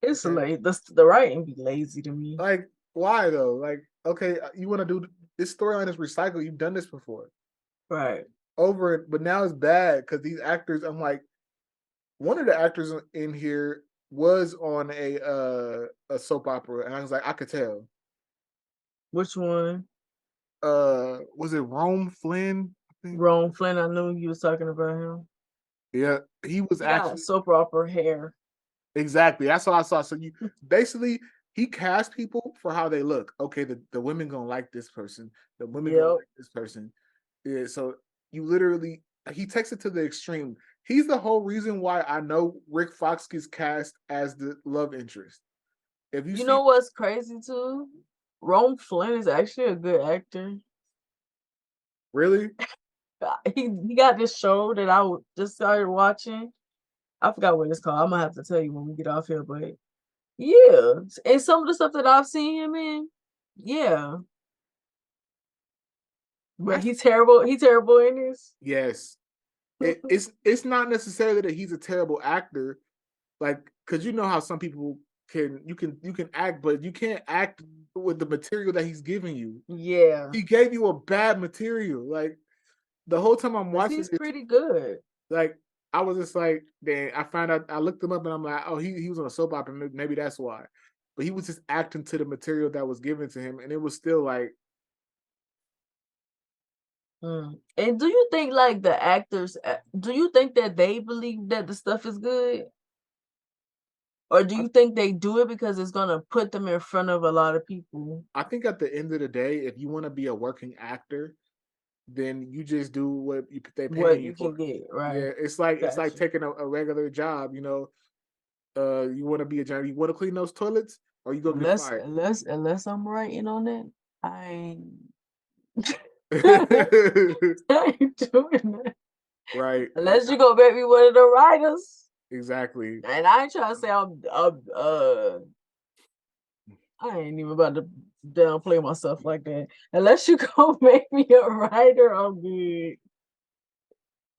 It's okay, like the writing be lazy to me. like, why though? Like, okay, you want to do this storyline is recycled. You've done this before, Right. over it, but now it's bad because these actors. I'm like, one of the actors in here was on a soap opera, and I was like, I could tell. Which one? Was it Rome Flynn? I think. Ron Flynn. I knew you was talking about him. Yeah, he was He got actually soap opera hair. exactly. That's what I saw. So you basically he cast people for how they look. Okay, the women gonna like this person. The women gonna Yep. like this person. Yeah. So you literally he takes it to the extreme. He's the whole reason why I know Rick Fox gets cast as the love interest. If you You see know what's crazy too? Ron Flynn is actually a good actor. really, He got this show that just started watching. I forgot what it's called. I'm gonna have to tell you when we get off here, but yeah, and some of the stuff that I've seen him in, yeah. But I he's terrible. He's terrible in this. yes. It's not necessarily that he's a terrible actor, like, because you know how some people you can act, but you can't act with the material that he's giving you. Yeah, He gave you a bad material. Like, the whole time I'm cause watching he's this, pretty good. like, I was just like, then I found out, I looked him up, and I'm like, oh, he was on a soap opera, maybe that's why. But he was just acting to the material that was given to him, and it was still like, And do you think like the actors? Do you think that they believe that the stuff is good, or do I, you think they do it because it's gonna put them in front of a lot of people? I think at the end of the day, if you want to be a working actor, then you just do what they What paying you you for. can get, Yeah, right? it's like Gotcha. taking a regular job. You want to be a janitor, you want to clean those toilets, or you go get Unless fired. unless unless I'm writing on that, I ain't I ain't doing that. Right, like, Unless you gonna make me one of the writers. exactly. And I ain't trying to say I ain't even about to downplay myself like that. Unless you gonna make me a writer, I'm good.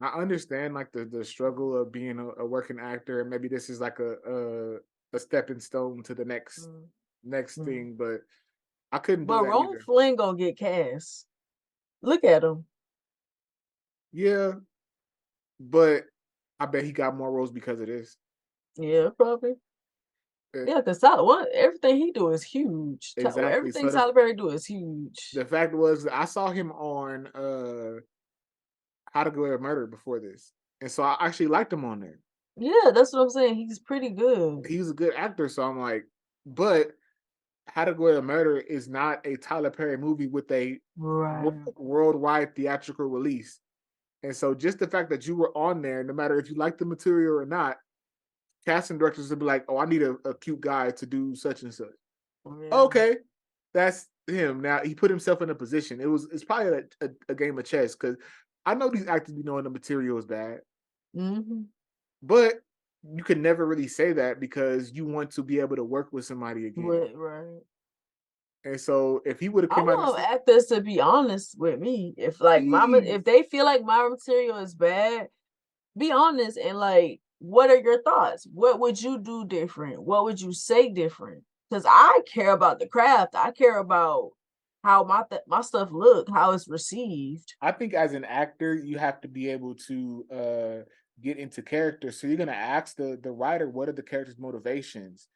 I understand, like, the struggle of being a working actor, and maybe this is like a stepping stone to the next Mm. thing, but I couldn't do But that Ron either. Flynn gonna get cast. Look at him. Yeah, but I bet he got more roles because of this. Yeah, probably. Eh, Yeah, because Tyler, everything he do is huge. exactly. Everything So Tyler Perry do is huge. the fact was that I saw him on How to Get Away with Murder before this, and so I actually liked him on there. Yeah, that's what I'm saying. He's pretty good. He was a good actor, so I'm like, but How to Get Away with Murder is not a Tyler Perry movie with a Right. worldwide theatrical release. And so just the fact that you were on there, no matter if you like the material or not, casting directors would be like, oh, I need a cute guy to do such and such. Yeah. Okay, that's him. Now he put himself in a position. It's probably a game of chess, because I know these actors be knowing the material is bad, Hmm. but you can never really say that because you want to be able to work with somebody again. Right. And so if he would have I came out and want said, actors to be honest with me. If like please, if they feel like my material is bad, be honest and like, what are your thoughts? What would you do different? What would you say different? Because I care about the craft. I care about how my stuff look, how it's received. I think as an actor, you have to be able to get into character. So you're gonna ask the writer, what are the characters' motivations?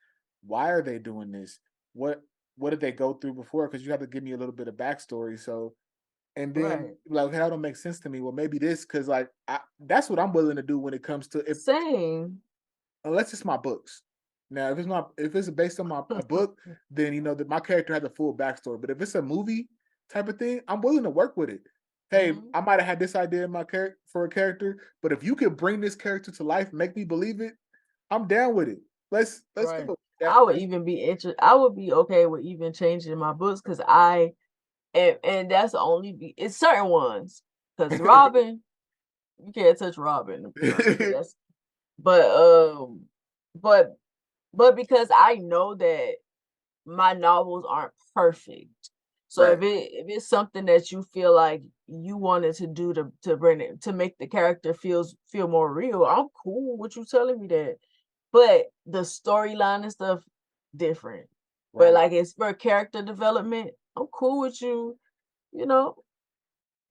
Why are they doing this? What did they go through before? Because you have to give me a little bit of backstory. So and then Right. like that don't make sense to me. Well, maybe this because like that's what I'm willing to do when it comes to if Same. unless it's my books. Now, if it's based on a book, then you know that my character has a full backstory. But if it's a movie type of thing, I'm willing to work with it. Hey, Mhm. I might have had this idea in my character for a character, but if you could bring this character to life, make me believe it, I'm down with it. Let's Right. go. I would even be I would be okay with even changing my books because and that's only it's certain ones. Because Robin, you can't touch Robin. That's but but but because I know that my novels aren't perfect. So Right, if it's something that you feel like you wanted to do to bring it to make the character feel more real, I'm cool with you telling me that. But the storyline and stuff different. But right. like it's for character development, I'm cool with you, you know.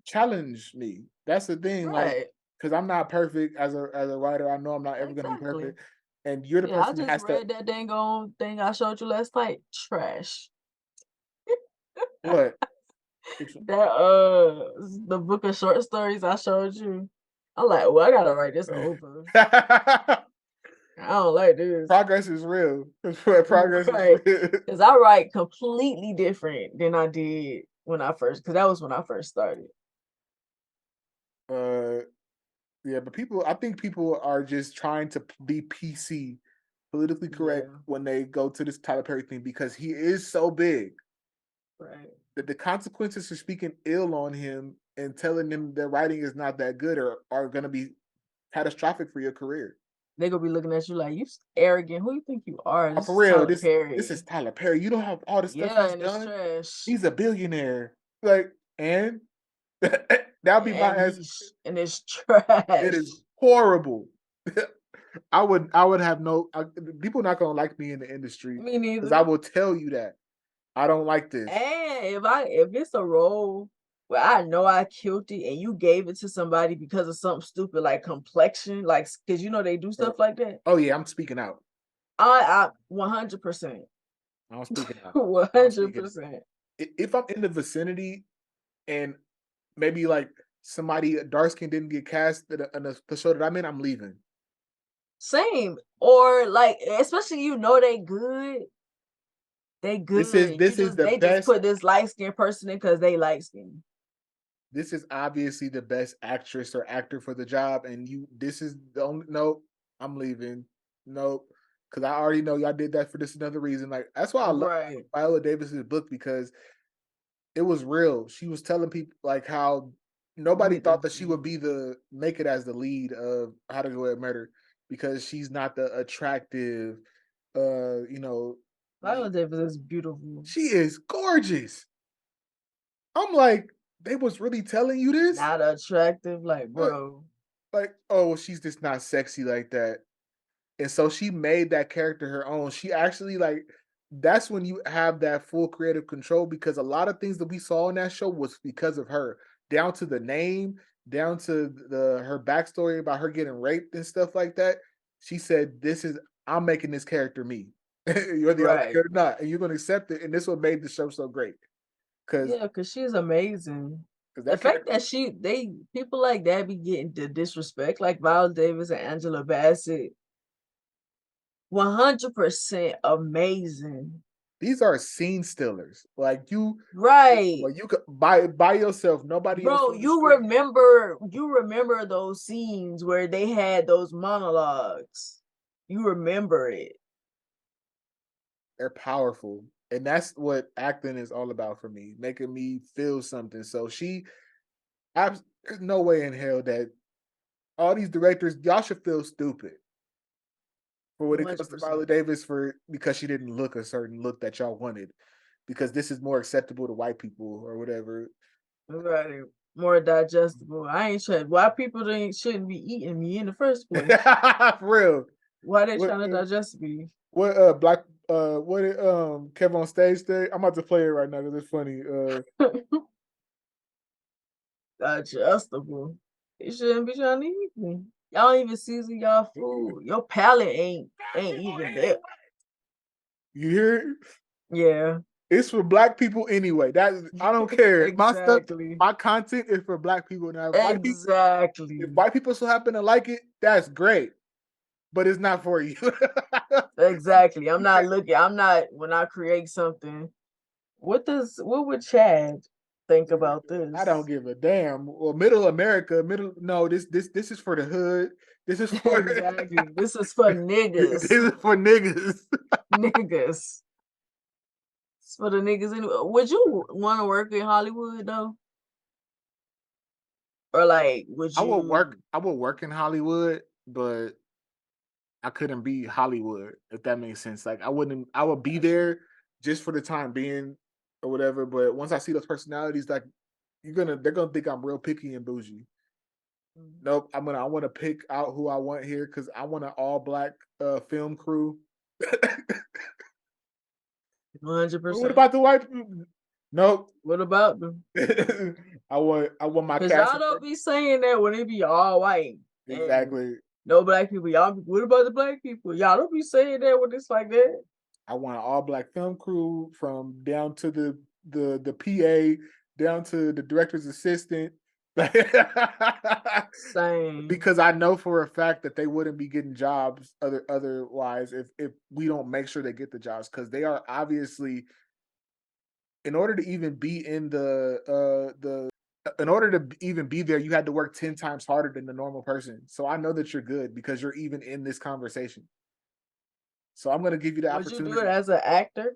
Challenge me. That's the thing. Like, Right. because I'm not perfect as a writer. I know I'm not ever gonna be Exactly. perfect, and you're the Yeah, I person that just has to read that dang on thing I showed you last night. Trash. what. Which That the book of short stories I showed you. I'm like, well, I gotta write this over. I don't like this. Progress is real. Progress is Right. real. Because I write completely different than I did when I first, because that was when I first started. Uh, yeah, but I think people are just trying to be PC, politically correct, Yeah. when they go to this Tyler Perry thing because he is so big Right. that the consequences for speaking ill on him and telling them their writing is not that good are going to be catastrophic for your career. They gonna be looking at you like you arrogant. Who you think you are? Oh, This for is real, Tyler this is Perry. Tyler Perry. You don't have all the stuff Yeah, he's and it's done. trash. He's a billionaire. Like, and that'll be my And answer. and it's It trash. is horrible. I would have no people not gonna like me in the industry Me because I neither. will tell you that I don't like this. And if it's a role where I know I killed it and you gave it to somebody because of something stupid like complexion, like because you know they do Uh, stuff like that, oh yeah, I'm speaking out. I 100%, I'm speaking out. one I'm hundred speaking. percent. If I'm in the vicinity and maybe like somebody dark skin didn't get cast in the show that I'm in, I'm leaving. Same. Or like, especially they good. You This is just the they just best. put this light skinned person in because they light skinned. This is obviously the best actress or actor for the job, and this is the only. Nope, I'm leaving. Nope, because I already know y'all did that for this another reason. Like that's why I love Right. Viola Davis's book because it was real. She was telling people like how nobody We thought that she would be the make it as the lead of How to Go at Murder because she's not the attractive, you know, Viola Davis is beautiful. she is gorgeous. I'm like, they was really telling you this? Not attractive, like Uh, bro. Like, oh, she's just not sexy like that. And so she made that character her own. She actually like that's when you have that full creative control because a lot of things that we saw in that show was because of her, down to the name, down to the her backstory about her getting raped and stuff like that. She said, "This is I'm making this character me, whether y'all like it Right. or not, and you're gonna accept it." And this what made the show so great because Yeah, because she's amazing. The that fact character that they people like that be getting the disrespect, like Viola Davis and Angela Bassett, 100% amazing. these are scene stealers. Like Right. well, you could by yourself. Nobody else Bro, on the screen. you remember those scenes where they had those monologues. You remember it. They're powerful. And that's what acting is all about for me, making me feel something. So there's no way in hell that all these directors, y'all should feel stupid for when it comes to Viola 100%. Davis for because she didn't look a certain look that y'all wanted. Because this is more acceptable to white people or whatever. Right. More digestible. I ain't sure why people ain't shouldn't be eating me in the first place. For real. Why they What trying to digest me? black what did Kev on stage say? I'm about to play it right now because it's funny. Digestible. They shouldn't be trying to eat me. Y'all don't even season y'all food. Your palate ain't even there. You hear it? Yeah. It's for black people anyway. That I don't care. My stuff, Exactly. my content is for black people. Now, if Exactly. white people still happen to like it, that's great. But it's not for you. Exactly. I'm not when I create something. What would Chad think about I don't this? give a damn. Well, middle America, middle no, this is for the hood. This is for Exactly. This is for this niggas. is for niggas. Niggas. It's for the niggas anyway. Would you want to work in Hollywood though? Or like would you I would work in Hollywood, but I couldn't be Hollywood, if that makes sense. Like I would be Gotcha. there just for the time being or whatever. But once I see those personalities, like they're gonna think I'm real picky and bougie. Mhm. Nope, I want to pick out who I want here because I want an all black film crew. But what 100%. about the white people? Nope. What about them? I want my Cause cast y'all of don't be saying that when it be all white and exactly. no black people. What about the black people? Y'all don't be saying that when it's like that. I want an all black film crew from down to the PA down to the director's assistant. Same. Because I know for a fact that they wouldn't be getting jobs otherwise if we don't make sure they get the jobs because they are obviously in order to even be in the in order to even be there you had to work 10 times harder than the normal person. So I know that you're good because you're even in this conversation. So I'm going to give you the Would you do it opportunity. as an actor?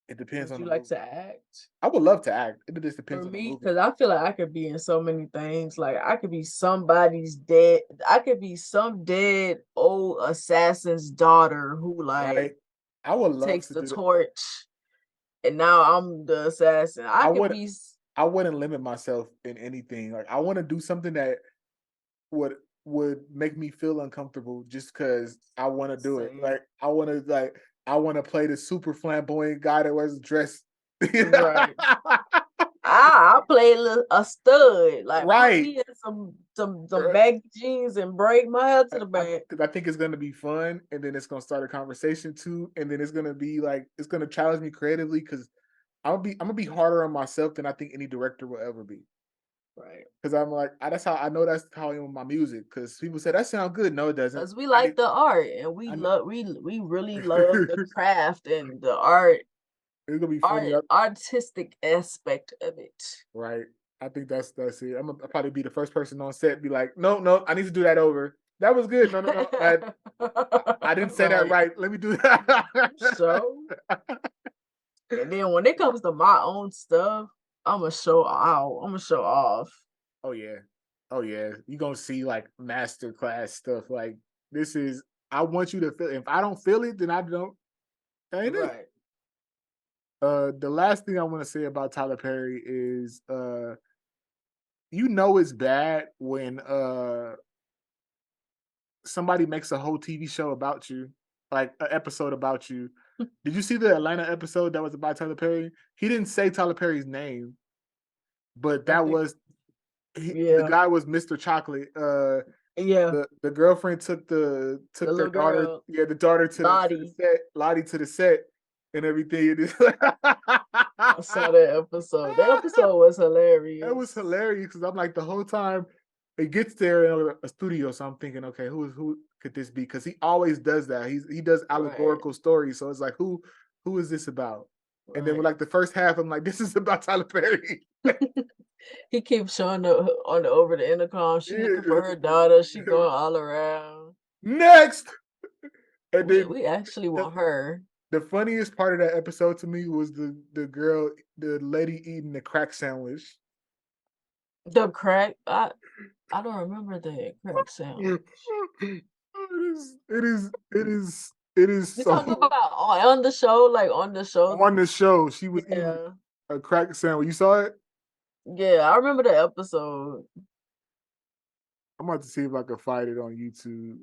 It depends Would on you the like movie. to act? I would love to act. It just For depends on the me, movie. because I feel like I could be in so many things. Like I could be somebody's dead. I could be some dead old assassin's daughter who Right? like I would love takes to the do that. torch, and now I'm the assassin. I I could would be I wouldn't limit myself in anything. Like I want to do something that would would make me feel uncomfortable just because I want to do it. same. Like I want to play the super flamboyant guy that wears a dress. Right. I play a stud. Like put Right. me in some baggy jeans and braid my hair to the back. Because I think it's gonna be fun, and then it's gonna start a conversation too, and then it's gonna be like it's gonna challenge me creatively because I'm gonna be harder on myself than I think any director will ever be. Right. Because I'm like that's how I know that's how I am with my music. Because people say that sounds good. No, it doesn't. Because we I need like the art and we I need love we really love the craft and the art it's gonna be funny. artistic aspect of it. Right. I think that's it. I'll probably be the first person on set be like, no, no, I need to do that over. That was good. No, no, no. I didn't say that Right. right. Let me do that. So, and then when it comes to my own stuff, I'ma show out. I'ma show off. Oh yeah. Oh yeah. You're gonna see like master class stuff. Like this is I want you to feel if I don't feel it, then I don't that ain't it. Right. The last thing I want to say about Tyler Perry is you know it's bad when somebody makes a whole TV show about you, like an episode about you. Did you see the Atlanta episode that was about Tyler Perry? He didn't say Tyler Perry's name, but I that think was the yeah. guy was Mr. Chocolate. Yeah. The girlfriend The took their little daughter, girl, yeah, the daughter to the Lottie. set, Lottie to the set, and everything. It is I saw that episode. That episode was that was hilarious. hilarious because I'm like the whole time it gets there in a studio, so I'm thinking, okay, who could this be? Because he always does that. He does Right. allegorical stories, so it's like who is this about? And then with Right. like the first half, I'm like, this is about Tyler Perry. He keeps showing up on the over the intercom. She looking for her daughter. She Yeah. going all around. Next, and then We actually the, want her. the funniest part of that episode to me was the lady eating the crack sandwich. The crack. I don't remember the crack it sandwich. it is You talking so about on the show, like on the show? on the show. She was eating Yeah, a crack sandwich. You saw it? yeah. I remember the episode. I'm about to see if I can find it on YouTube.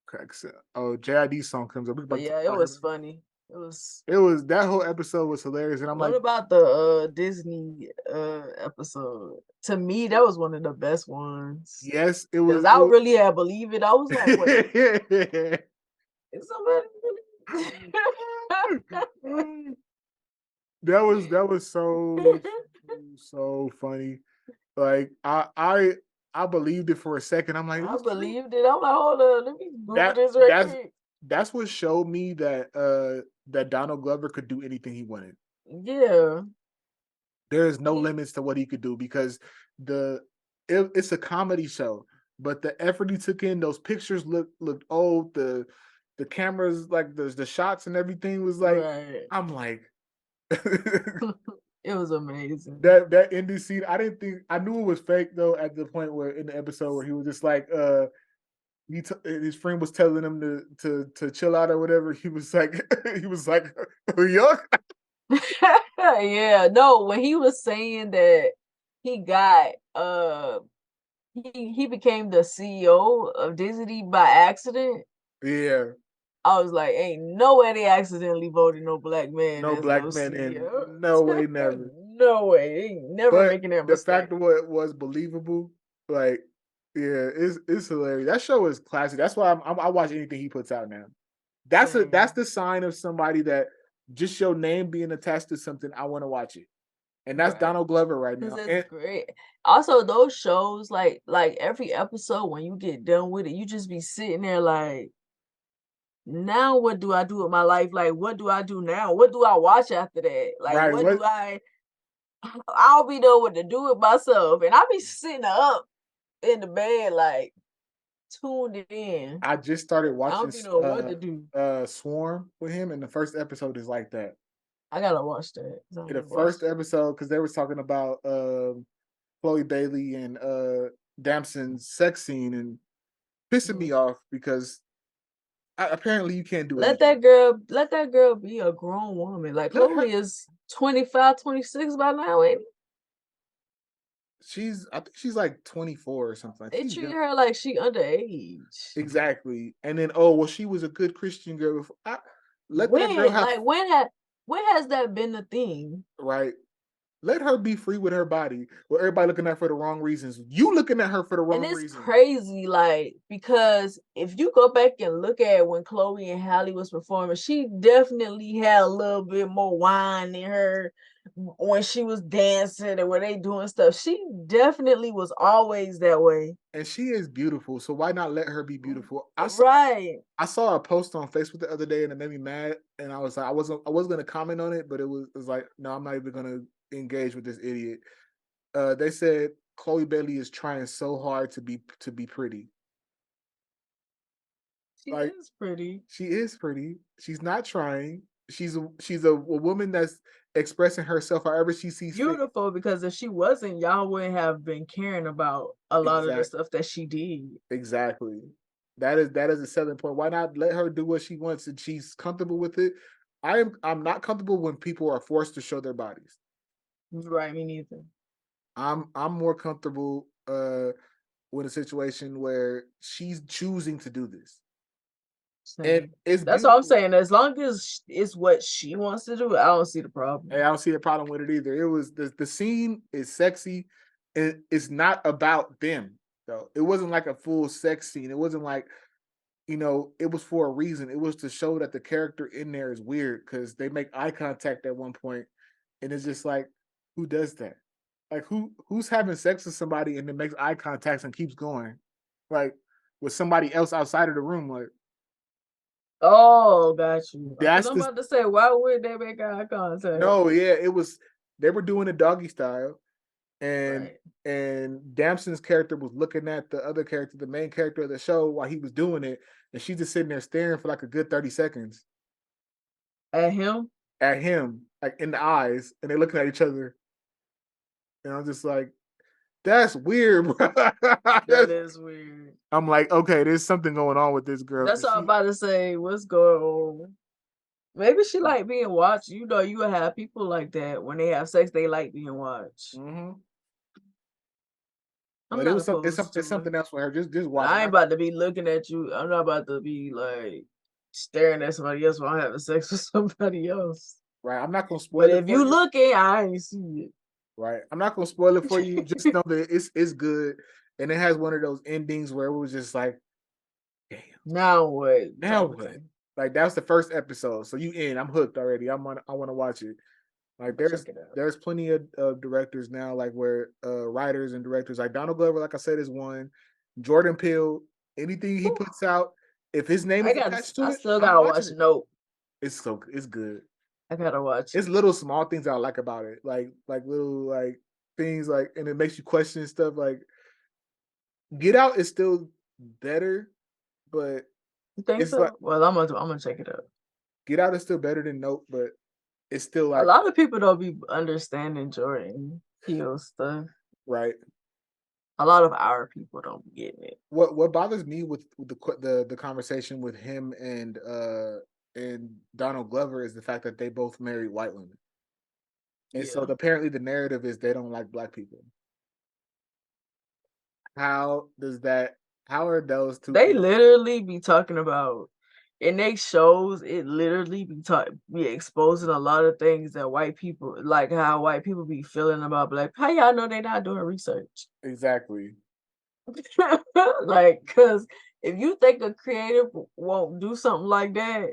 Crack sandwich. Oh, JID song comes up. We But about to yeah, talk it about was him. funny. It was. It was that whole episode was hilarious, and I'm What like, about the Disney episode? To me, that was one of the best ones. yes, it Because was. I really had believe it. I was like, wait, It is somebody really? that was so funny. Like I believed it for a second. I'm like, is I this true? believed it. I'm like, hold on, let me Google That this right that's quick. that's what showed me that Donald Glover could do anything he wanted. Yeah. There is no He limits to what he could do because the it's a comedy show, but the effort he took in those pictures looked old. The cameras, like the shots and everything was like, right. I'm like It was amazing. that ending scene. I didn't think I knew it was fake though at the point where in the episode where he was just like his friend was telling him to chill out or whatever. He was like he was like yuck. Yeah, no, when he was saying that he got he became the CEO of Disney by accident. Yeah. I was like, ain't no way they accidentally voted no black man No as no black men in CEO. no way never. No way. They ain't never But making that the fact mistake. of what it was believable, like, yeah, it's hilarious. That show is classic. That's why I watch anything he puts out now. That's Same. the sign of somebody that just your name being attached to something. I want to watch it, and that's Right. Donald Glover right Because now. it's And great. Also, those shows, like every episode, when you get done with it, you just be sitting there like, now what do I do with my life? Like, what do I do now? What do I watch after that? Like, right, what what do I'll be know what to do with myself. And I'll be sitting up in the bed, like, tuned in. I just started I watching don't be know what to do. Swarm with him, and the first episode is like that. I gotta watch that. I In the haven't first watched it. episode, because they was talking about Chloe Bailey and Damson's sex scene and pissing Mhm. me off because apparently you can't do anything. Let that girl be a grown woman. Like Let her. Chloe is 25, 26 by now, ain't it? I think she's like 24 or something. Like They she's treat young. her like she underage. Exactly. And then oh well, she was a good Christian girl before. Let that girl When? have Like when has that been the thing? right. Let her be free with her body. Well, everybody looking at her for the wrong reasons. You looking at her for the And wrong it's reason. crazy, like, because if you go back and look at when Chloe and Halle was performing, she definitely had a little bit more wine in her when she was dancing and when they doing stuff. She definitely was always that way. And she is beautiful. So why not let her be beautiful? Right. I saw a post on Facebook the other day and it made me mad. And I was like, I wasn't gonna comment on it, but it was like, no, I'm not even gonna engage with this idiot. They said Chloe Bailey is trying so hard to be pretty. She Like is pretty. she is pretty. She's not trying. She's a woman that's expressing herself however she sees fit. Beautiful, because if she wasn't, y'all wouldn't have been caring about a lot of the Exact stuff that she did. exactly. That is a selling point. Why not let her do what she wants and she's comfortable with it? I'm not comfortable when people are forced to show their bodies. Right, me neither. I'm more comfortable with a situation where she's choosing to do this. And Same. it's That's all I'm beautiful. saying. As long as it's what she wants to do, I don't see the Hey, problem. I don't see a problem with it either. It was the scene is sexy, and it's not about them though. It wasn't like a full sex scene. It wasn't like it was for a reason. It was to show that the character in there is weird because they make eye contact at one point, and it's just like, who does that? Like who's having sex with somebody and then makes eye contact and keeps going, like with somebody else outside of the room? Like Oh, got you. Because that's I'm the about to say, why would they make eye contact? no, yeah, it was. They were doing a doggy style, and Right. and Damson's character was looking at the other character, the main character of the show, while he was doing it, and she's just sitting there staring for like a good 30 seconds At him? at him, like in the eyes, and they're looking at each other, and I'm just like, that's weird, bro. That is weird. I'm like, okay, there's something going on with this girl That's because all I'm she, about to say. What's going on? Maybe she like being watched. You know, you have people like that. When they have sex, they like being watched. hmm I'm but it not was opposed it's to it. something else for her. Just But watch it. I ain't about to be looking at you. I'm not about to be like staring at somebody else while having sex with somebody else. Right. I'm not gonna But spoil it if for you you. looking, I ain't see Right. I'm not gonna spoil it for you. Just it. know that it's good. And it has one of those endings where it was just like, damn, Now what? now what? Okay. Like that was the first episode. So you in, I'm hooked already. I wanna watch it. I'm Like gonna check it out. there's plenty of directors now, like where writers and directors like Donald Glover, like I said, is one. Jordan Peele, anything he Whew. puts out, if his name is attached to I it, still I'm gotta watching watch it. Nope. It's good. I gotta watch It's it. little small things I like about it, like little like things like, and it makes you question stuff. Like Get Out is still better, but You think it's like so? Well, I'm gonna check it out. Get Out is still better than Nope, but it's still A like lot of people don't be understanding Jordan Peele stuff. right. A lot of our people don't be getting it. What bothers me with the conversation with him and Donald Glover is the fact that they both married white women, and so Yeah. apparently the narrative is they don't like black people. How does that? How are those two They things? literally be talking about in they shows, it literally be exposing a lot of things that white people like how white people be feeling about black. How y'all know they not doing research? Exactly. Like, cause if you think a creative won't do something like that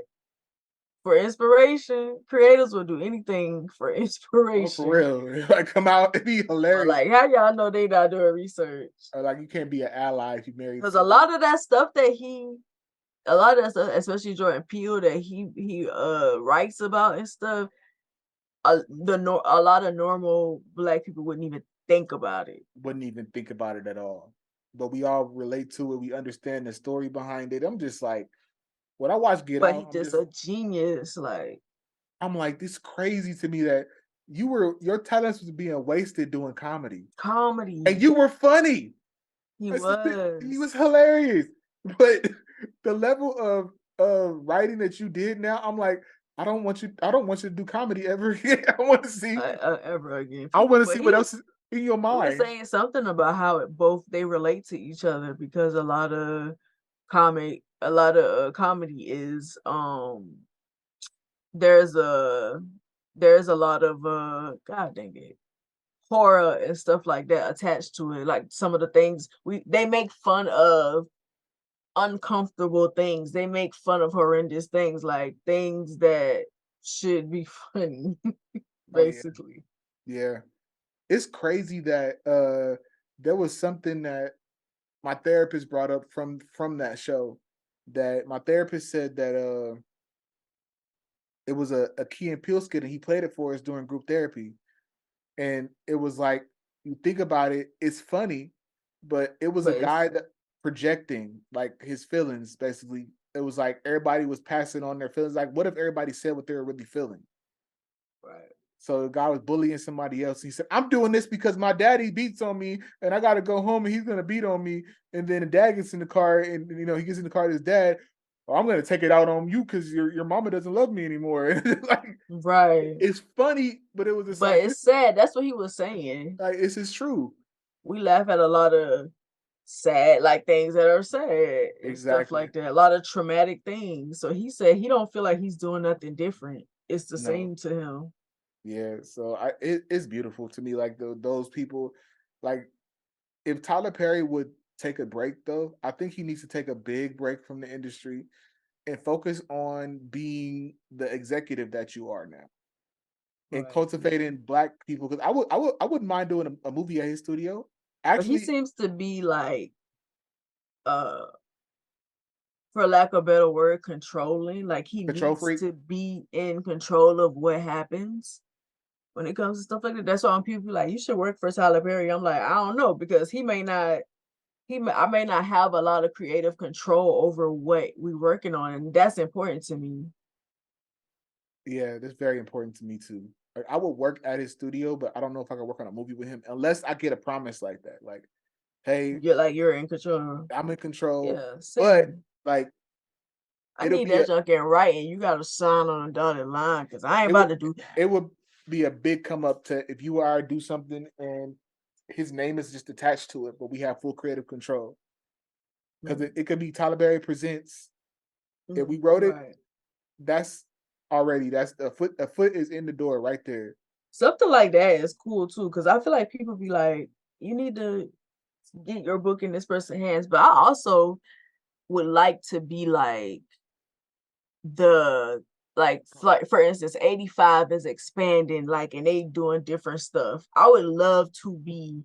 for inspiration, creators will do anything for Oh, for inspiration. real. Like come out, it'd be But hilarious. like, how y'all know they not doing research? Or like you can't be an ally if you married Because a someone. lot of that stuff that a lot of that stuff, especially Jordan Peele, that he writes about and stuff, a lot of normal black people wouldn't even think about it. Wouldn't even think about it at all. But we all relate to it. We understand the story behind it. I'm just like, when I watch Get But Out, he just a genius, like I'm like, this crazy to me that your talents was being wasted doing comedy. And comedy. you were funny. He That's the thing. He was. was hilarious. But the level of writing that you did now, I'm like, I don't want you to do comedy ever again. Ever again. I People, want to but see what else is in your he was mind. saying something about how both they relate to each other because a lot of comedy is there's a there's a lot of god dang it horror and stuff like that attached to it. Like some of the things they make fun of uncomfortable things. They make fun of horrendous things, like things that should be funny, Oh yeah. basically. Yeah. It's crazy that there was something that my therapist brought up from that show, that my therapist said that it was a Key and Peele skit and he played it for us during group therapy. And it was like, you think about it, it's funny, but it was a But it's guy that projecting like his feelings basically. It was like everybody was passing on their feelings. Like, what if everybody said what they were really feeling? right. So the guy was bullying somebody else. He said, I'm doing this because my daddy beats on me and I got to go home and he's going to beat on me. And then the dad gets in the car and, he gets in the car to his dad. Oh, I'm going to take it out on you because your mama doesn't love me anymore. Like, Right. it's funny, but it was just But like, it's sad. That's what he was saying. this is true. We laugh at a lot of sad, like things that are sad and stuff Exactly. like that. A lot of traumatic things. So he said he don't feel like he's doing nothing different. It's the No. same to him. Yeah. So it's beautiful to me. Like those people, like if Tyler Perry would take a break though, I think he needs to take a big break from the industry and focus on being the executive that you are now and Right. Yeah. cultivating black people. Because I wouldn't mind doing a movie at his studio. But he Actually, seems to be like uh for lack of a better word, controlling. Like he control needs freak. to be in control of what happens when it comes to stuff like that. That's why when people be like, you should work for Tyler Perry. I'm like, I don't know, because I may not have a lot of creative control over what we're working on, and that's important to me. Yeah, that's very important to me too. Like, I would work at his studio, but I don't know if I could work on a movie with him unless I get a promise like that. Like, hey, You're in control. I'm in control, Yeah, but same. like I it'll need be that junk in writing. You got to sign on a dotted line because I ain't it would about to do that. it would be a big come up to if you are do something and his name is just attached to it, but we have full creative control because Mm. it could be Tyler Perry presents If we wrote it, Right. that's already that's a foot. A foot is in the door right there. Something like that is cool too, because I feel like people be like, you need to get your book in this person's hands. But I also would like to be like the like for instance, 85 is expanding, like, and they doing different stuff. I would love to be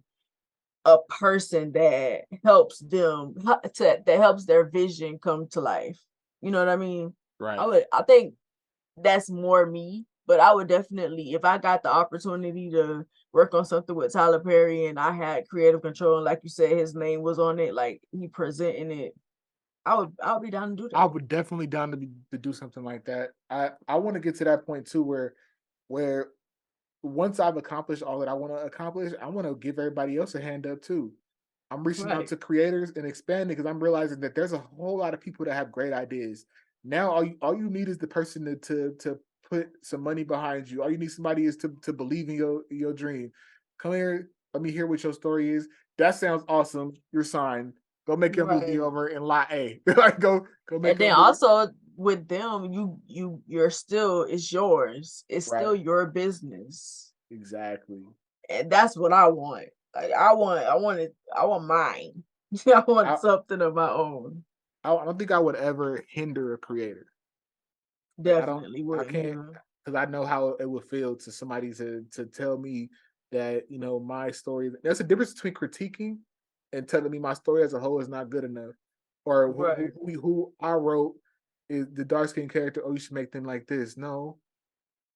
a person that helps them that helps their vision come to life. You know what I mean? Right. I think that's more me, but I would definitely, if I got the opportunity to work on something with Tyler Perry and I had creative control, and like you said, his name was on it, like he presenting it, I would be down to do I that. would definitely down to do something like that. I want to get to that point too, where once I've accomplished all that I want to accomplish, I want to give everybody else a hand up too. I'm reaching out Right, to creators and expanding because I'm realizing that there's a whole lot of people that have great ideas. Now all you need is the person to put some money behind you. All you need somebody is to believe in your dream. Come here, let me hear what your story is. That sounds awesome. You're signed. Go make your movie right. over in Lot A. Like go make And your then movie. also with them, you're still, it's yours. It's Right. still your business. Exactly. And that's what I want. Like I want mine. I want I something of my own. I don't think I would ever hinder a creator. I don't. Definitely I wouldn't can't either. because I know how it would feel to somebody to tell me that my story. There's a difference between critiquing and telling me my story as a whole is not good enough, or Right, who I wrote is the dark skinned character. Oh, you should make them like this. No,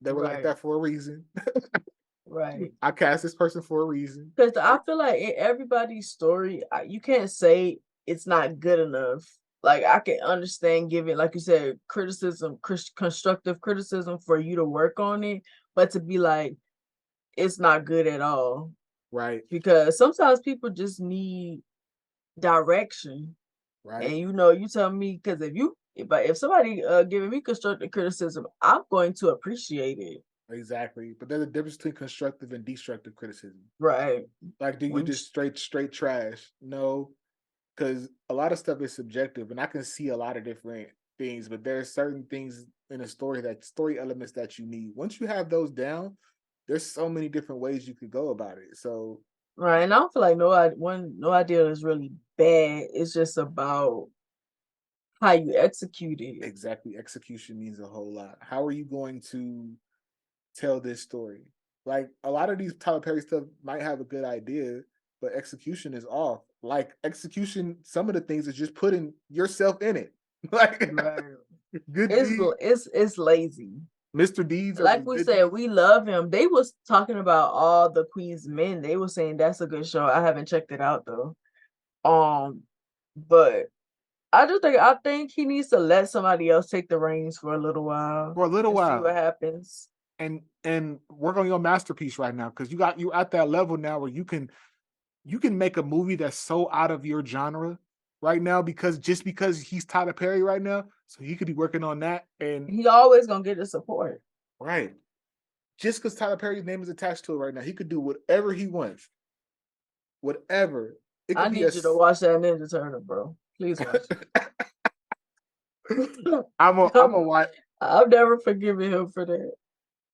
they were like right, that for a reason. right. I cast this person for a reason. Because I Like feel like in everybody's story, you can't say it's not good enough. Like I can understand giving, like you said, criticism, constructive criticism for you to work on it, but to be like, it's not good at all. right, Because sometimes people just need direction. right. And you tell me, because if somebody giving me constructive criticism, I'm going to appreciate it. Exactly. But there's a difference between constructive and destructive criticism. Right. Like, do you When just straight trash? No, because a lot of stuff is subjective, and I can see a lot of different things. But there's certain things in a story story elements that you need. Once you have those down, there's so many different ways you could go about it. So Right, and I don't feel like no idea is really bad. It's just about how you execute it. exactly, execution means a whole lot. How are you going to tell this story? Like a lot of these Tyler Perry stuff might have a good idea, but execution is off. Like execution, some of the things is just putting yourself in it. Like Right. good deed, It's lazy. Mr. Deeds or Like we good said, deeds. we love him. They was talking about all the Queen's Men. They were saying that's a good show. I haven't checked it out though. But I think he needs to let somebody else take the reins for a little while For a little and see while what happens. and work on your masterpiece right now because you at that level now where you can make a movie that's so out of your genre right now because he's Tyler Perry right now, so he could be working on that and He always gonna get the support. right just because Tyler Perry's name is attached to it right now, he could do whatever he wants, whatever. It I could be a. need you to watch that Ninja Turtle, bro. Please watch it. I'm a watch. I've never forgiven him for that.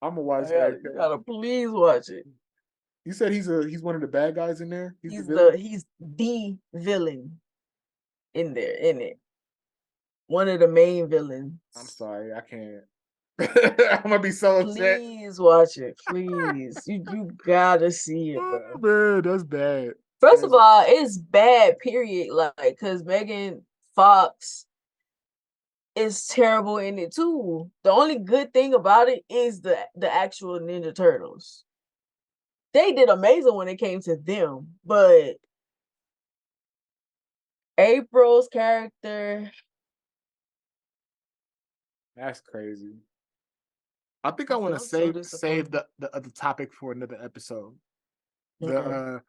I'm gonna watch that. You gotta please watch it. You said he's one of the bad guys in there. He's the He's villain. the villain in there, in it. One of the main I'm villains. sorry, I can't. I'm gonna be so upset. Please watch it. Please. You gotta see it, Oh, bro. man, that's bad. First of That's all, it's bad, period. Like, because Megan Fox is terrible in it too. The only good thing about it is the actual Ninja Turtles. They did amazing when it came to them, but April's character, that's crazy. I think I want to I'm so save disappointed. the other topic for another episode. The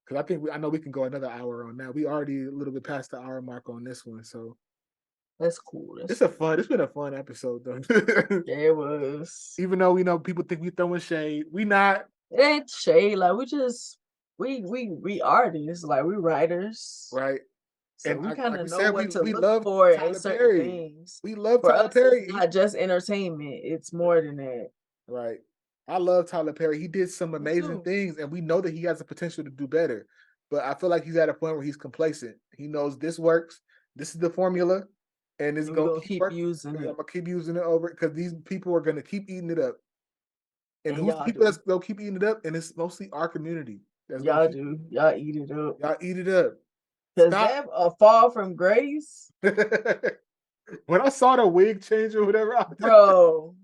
Okay, because I know we can go another hour on that. We already a little bit past the hour mark on this one, so that's cool. That's it's a cool. fun. It's been a fun episode though. Yeah, it was. Even though we know people think we throwing shade, we not It ain't shade. Like we just we artists. Like we writers. right. So And we kind like of we know said, what to we look love for in Tyler certain Perry. things. We love For Tyler us, it's Perry. not just entertainment; it's more than that. Right. I love Tyler Perry. He did some Me amazing too. things, and we know that he has the potential to do better. But I feel like he's at a point where he's complacent. He knows this works. This is the formula, and it's And we're gonna gonna keep keep working. using I'm it, gonna keep using it over because these people are gonna keep eating it up. And and who's the y'all people do. that's gonna keep eating it up? And it's mostly our community that's gonna Y'all keep do. Y'all eat it up. y'all eat it up. Cause Stop. that a fall from grace, When I saw the wig change or whatever, I just, bro.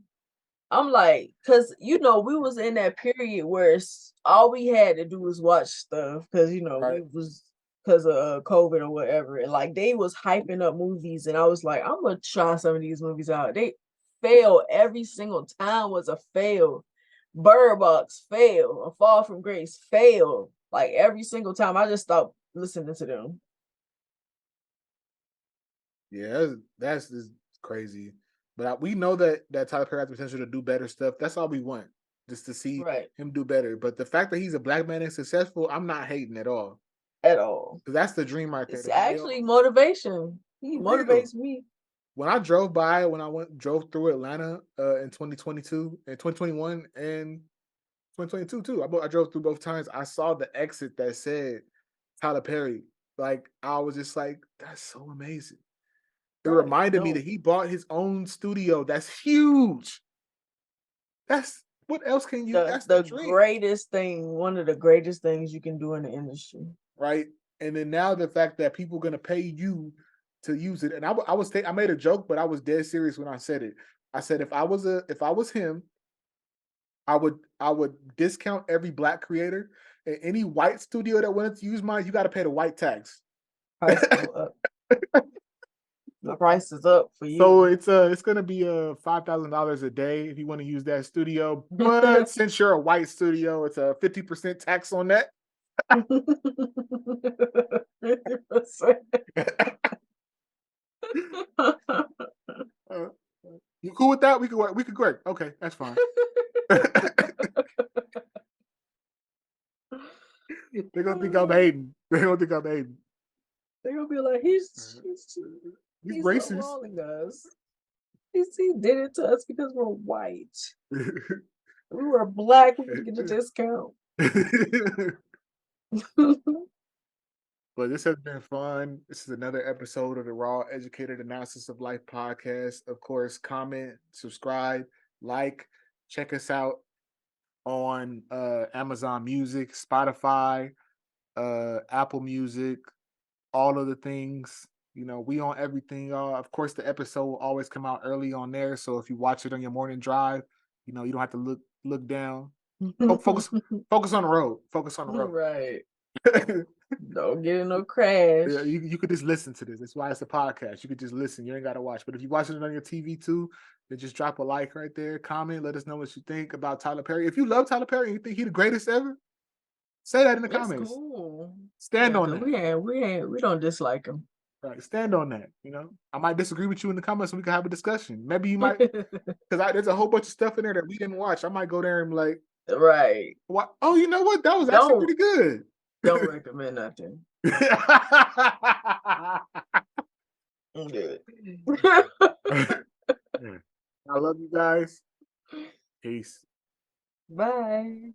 I'm like, cause we was in that period where all we had to do was watch stuff, cause right. we was because of COVID or whatever, and like they was hyping up movies, and I was like, I'm gonna try some of these movies out. They fail every single time. Was a fail. Bird Box fail. A Fall from Grace fail. Like every single time, I just stopped listening to them. Yeah, that's just crazy. But we know that Tyler Perry has the potential to do better stuff. That's all we want, just to see Right. him do better. But the fact that he's a black man and successful, I'm not hating at all. At all. Because that's the dream right there. It's The male, actually motivation. He for real. motivates me. When I drove by, when I drove through Atlanta in 2022 and 2021 and 2022 too. I drove through both times. I saw the exit that said Tyler Perry. Like I was just like, that's so amazing. It Right. reminded me that No, he bought his own studio. That's huge. That's what else can you? the That's the the dream, greatest thing, one of the greatest things you can do in the industry. right? And then now the fact that people are gonna pay you to use it, and I made a joke, but I was dead serious when I said it. I said if I was him, I would discount every black creator and any white studio that wanted to use mine. You got to pay the white tax. Price go up. The price is up for So you. it's gonna be $5,000 a day if you want to use that studio. But since you're a white studio, it's a 50% tax on that. 50%. Uh, you cool with that? We could work. We could work. Okay, that's fine. They're gonna think I'm hating. They're gonna think I'm hating. They're gonna be like, he's Uh, he's He's he's racist. lowballing us. He did it to us because we're white. If we were black, we would get a discount. But this has been fun. This is another episode of the Raw Educated Analysis of Life podcast. Of course, comment, subscribe, like, check us out on Amazon Music, Spotify, Apple Music, all of the things. We on everything, y'all. Of course, the episode will always come out early on there. So if you watch it on your morning drive, you don't have to look down. Focus on the road. Focus on the road. Right. Don't get in no crash. Yeah, you could just listen to this. That's why it's a podcast. You could just listen. You ain't got to watch. But if you watch it on your TV too, then just drop a like right there. Comment. Let us know what you think about Tyler Perry. If you love Tyler Perry and you think he the greatest ever, say that in the It's comments. cool. Stand Yeah, on because that. we don't dislike him. Right. Stand on that. I might disagree with you in the comments and we can have a discussion. Maybe you might, because there's a whole bunch of stuff in there that we didn't watch. I might go there and be like, Right. what? Oh, you know what? That was actually Don't pretty good. don't recommend nothing. I'm good. I love you guys. Peace. Bye.